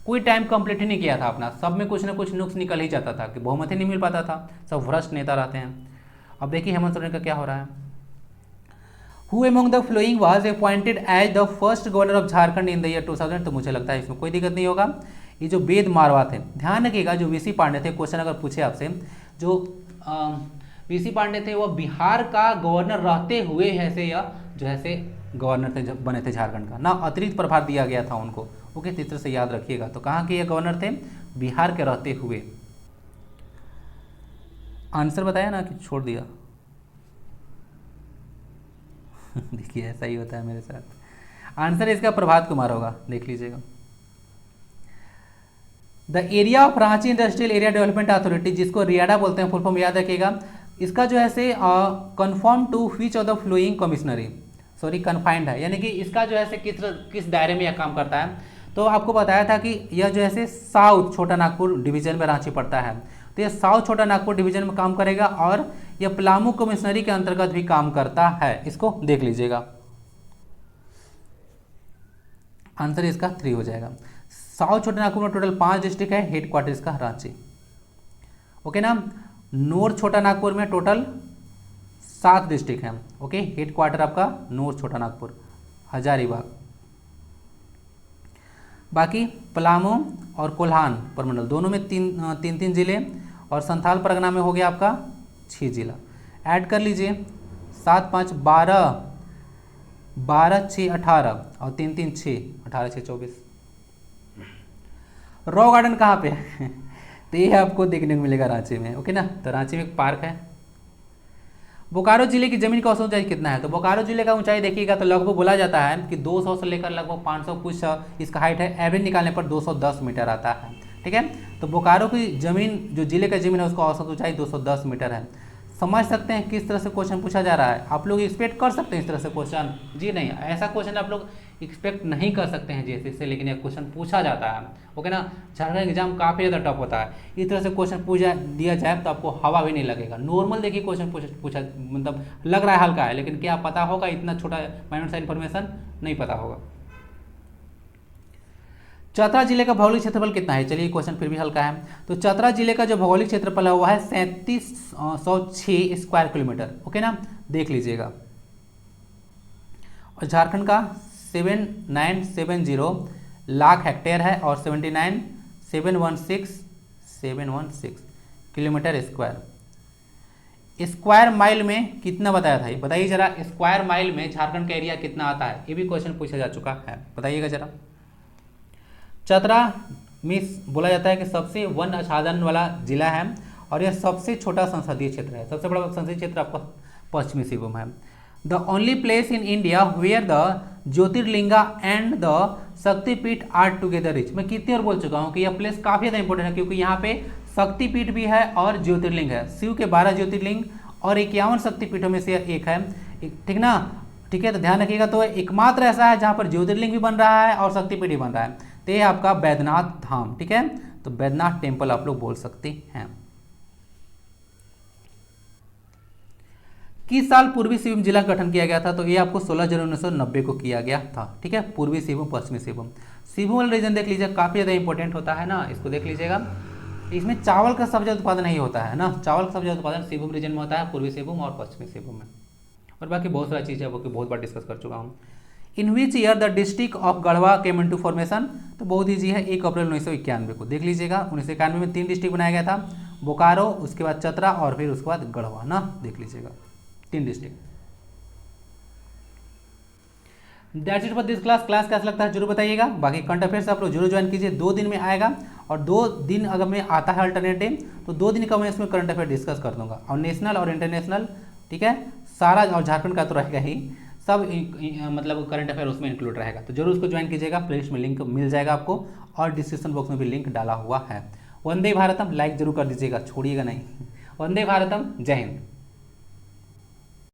कोई टाइम कंप्लीट ही नहीं किया था अपना, सब में कुछ ना कुछ नुक्स निकल ही जाता था कि बहुमत ही नहीं मिल पाता था, सब भ्रष्ट नेता रहते हैं। अब देखिए हेमंत सोरेन का क्या हो रहा है। Who among the following was appointed as the first governor of Jharkhand in the year 2000, तो मुझे लगता है इसमें कोई दिक्कत नहीं होगा। ये जो वेद मारवा थे, ध्यान रखिएगा, जो वीसी पांडे थे, क्वेश्चन अगर पूछे आपसे, जो वीसी पांडे थे वो बिहार का गवर्नर रहते हुए ऐसे या जो है गवर्नर थे, जब बने थे झारखंड का ना, अतिरिक्त प्रभार दिया गया था उनको, ओके, इस तरह से याद रखिएगा। तो कहाँ के ये गवर्नर थे, बिहार के रहते हुए। आंसर बताया ना कि छोड़ दिया देखिए ऐसा ही होता है मेरे साथ। आंसर इसका प्रभात कुमार होगा, देख लीजिएगा। The area of Ranchi industrial area development authority, जिसको रियाडा बोलते हैं, फुल फॉर्म याद रखिएगा। इसका जो है confirm to which of the following commissionary, sorry confined है, यानी कि इसका जो है किस दायरे में यह काम करता है। तो आपको बताया था कि यह जो है साउथ छोटा नागपुर डिवीजन में रांची पड़ता है, तो यह साउथ छोटा नागपुर डिवीजन में काम करेगा और यह पलामू कमिश्नरी के अंतर्गत भी काम करता है, इसको देख लीजिएगा। आंसर इसका 3 हो जाएगा। साउथ छोटानागपुर में टोटल 5 डिस्ट्रिक्ट है, हेडक्वार्टर इसका रांची। ओके ना। नॉर्थ छोटानागपुर में टोटल 7 डिस्ट्रिक्ट हैं। ओके, हेडक्वार्टर आपका नॉर्थ छोटानागपुर, हजारीबाग। बाकी पलामू और कोल्हान प्रमंडल दोनों में तीन जिले, और संथाल परगना में हो गया आपका 6 जिला। ऐड कर लीजिए, 7 5 12, 12 6 18 और 3 3 6, 18 6 24। रॉक गार्डन कहाँ पे है? तो ये आपको देखने को मिलेगा रांची में। ओके ना। तो रांची में एक पार्क है। बोकारो जिले की जमीन का औसत ऊंचाई कितना है? तो बोकारो जिले का ऊंचाई देखिएगा तो लगभग बोला जाता है कि 200 से लेकर लगभग 500 कुछ इसका हाइट है, एवरेज निकालने पर 210 मीटर आता है। ठीक है। तो बोकारो की जमीन, जो जिले का जमीन है, उसका औसत ऊंचाई 210 मीटर है। समझ सकते हैं किस तरह से क्वेश्चन पूछा जा रहा है। आप लोग एक्सपेक्ट कर सकते हैं इस तरह से क्वेश्चन? जी नहीं, ऐसा क्वेश्चन आप लोग एक्सपेक्ट नहीं कर सकते हैं जैसे इससे, लेकिन यह क्वेश्चन पूछा जाता है। ओके ना। झारखंड एग्जाम काफ़ी ज़्यादा टफ होता है। इस तरह से क्वेश्चन पूछा दिया जाए तो आपको हवा भी नहीं लगेगा। नॉर्मल देखिए क्वेश्चन पूछा मतलब लग रहा है हल्का है, लेकिन क्या पता होगा इतना छोटा माइनर सा इन्फॉर्मेशन नहीं पता होगा। चतरा जिले का भौगोलिक क्षेत्रफल कितना है? चलिए क्वेश्चन फिर भी हल्का है। तो चतरा जिले का जो भौगोलिक क्षेत्रफल है वो है 3706 स्क्वायर किलोमीटर। ओके ना, देख लीजिएगा। और झारखंड का 7970 लाख हेक्टेयर है, और 79716 किलोमीटर स्क्वायर। स्क्वायर माइल में कितना बताया था? बताइए जरा, स्क्वायर माइल में झारखंड का एरिया कितना आता है? ये भी क्वेश्चन पूछा जा चुका है, बताइएगा जरा। चतरा में बोला जाता है कि सबसे वन आच्छादन वाला जिला है, और यह सबसे छोटा संसदीय क्षेत्र है। सबसे बड़ा संसदीय क्षेत्र आपका पश्चिमी सिंहभूम है। The only place in India where the Jyotirlinga and the Shaktipeeth are together rich. मैं कितनी बार बोल चुका हूँ कि यह प्लेस काफ़ी ज़्यादा इंपॉर्टेंट है, क्योंकि यहाँ पे शक्तिपीठ भी है और ज्योतिर्लिंग है। शिव के 12 ज्योतिर्लिंग और 51 शक्तिपीठों में से एक है। ठीक ना। ठीक है, तो ध्यान रखिएगा। तो एकमात्र ऐसा है जहाँ पर ज्योतिर्लिंग भी बन रहा है और शक्तिपीठ भी बन रहा है। तो ये आपका बैद्यनाथ धाम। ठीक है, तो बैद्यनाथ टेम्पल आप लोग बोल सकते हैं। किस साल पूर्वी सिंहभूम जिला का गठन किया गया था? तो ये आपको 16 जनवरी 1990 को किया गया था। ठीक है, पूर्वी सिंहभूम, पश्चिमी सिंहभूम। सिंहभूम वाला रीजन देख लीजिए, काफ़ी ज़्यादा इंपॉर्टेंट होता है ना, इसको देख लीजिएगा। इसमें चावल का सबसे उत्पादन नहीं होता है ना, चावल का सबसे उत्पादन सिंहभूम रीजन में होता है, पूर्वी सिंहभूम और पश्चिमी सिंहभूम में। और बाकी बहुत सारी चीज़ें वो बहुत बार डिस्कस कर चुका हूँ। In which year the district of Garhwa came into formation? तो बहुत ईजी है, 1 अप्रैल 1991 को। देख लीजिएगा, 1991 में 3 डिस्ट्रिक्ट बनाया गया था, बोकारो, उसके बाद चतरा और फिर उसके बाद गढ़वा ना। देख लीजिएगा 3 district. That's it for this class. Class कैसा लगता है जरूर बताइएगा। बाकी करंट अफेयर्स आप लोग जरूर ज्वाइन कीजिए, 2 दिन में आएगा, और 2 दिन अगर में आता है अल्टरनेटिव तो 2 दिन का मैं इसमें करंट अफेयर डिस्कस कर दूंगा, और नेशनल और इंटरनेशनल। ठीक है, सारा, और झारखंड का तो रहेगा ही, सब मतलब करंट अफेयर उसमें इंक्लूड रहेगा। तो जरूर उसको ज्वाइन कीजिएगा, प्लेलिस्ट में लिंक मिल जाएगा आपको, और डिस्क्रिप्शन बॉक्स में भी लिंक डाला हुआ है। वंदे भारतम, लाइक जरूर कर दीजिएगा, छोड़िएगा नहीं। वंदे भारतम, जय हिंद।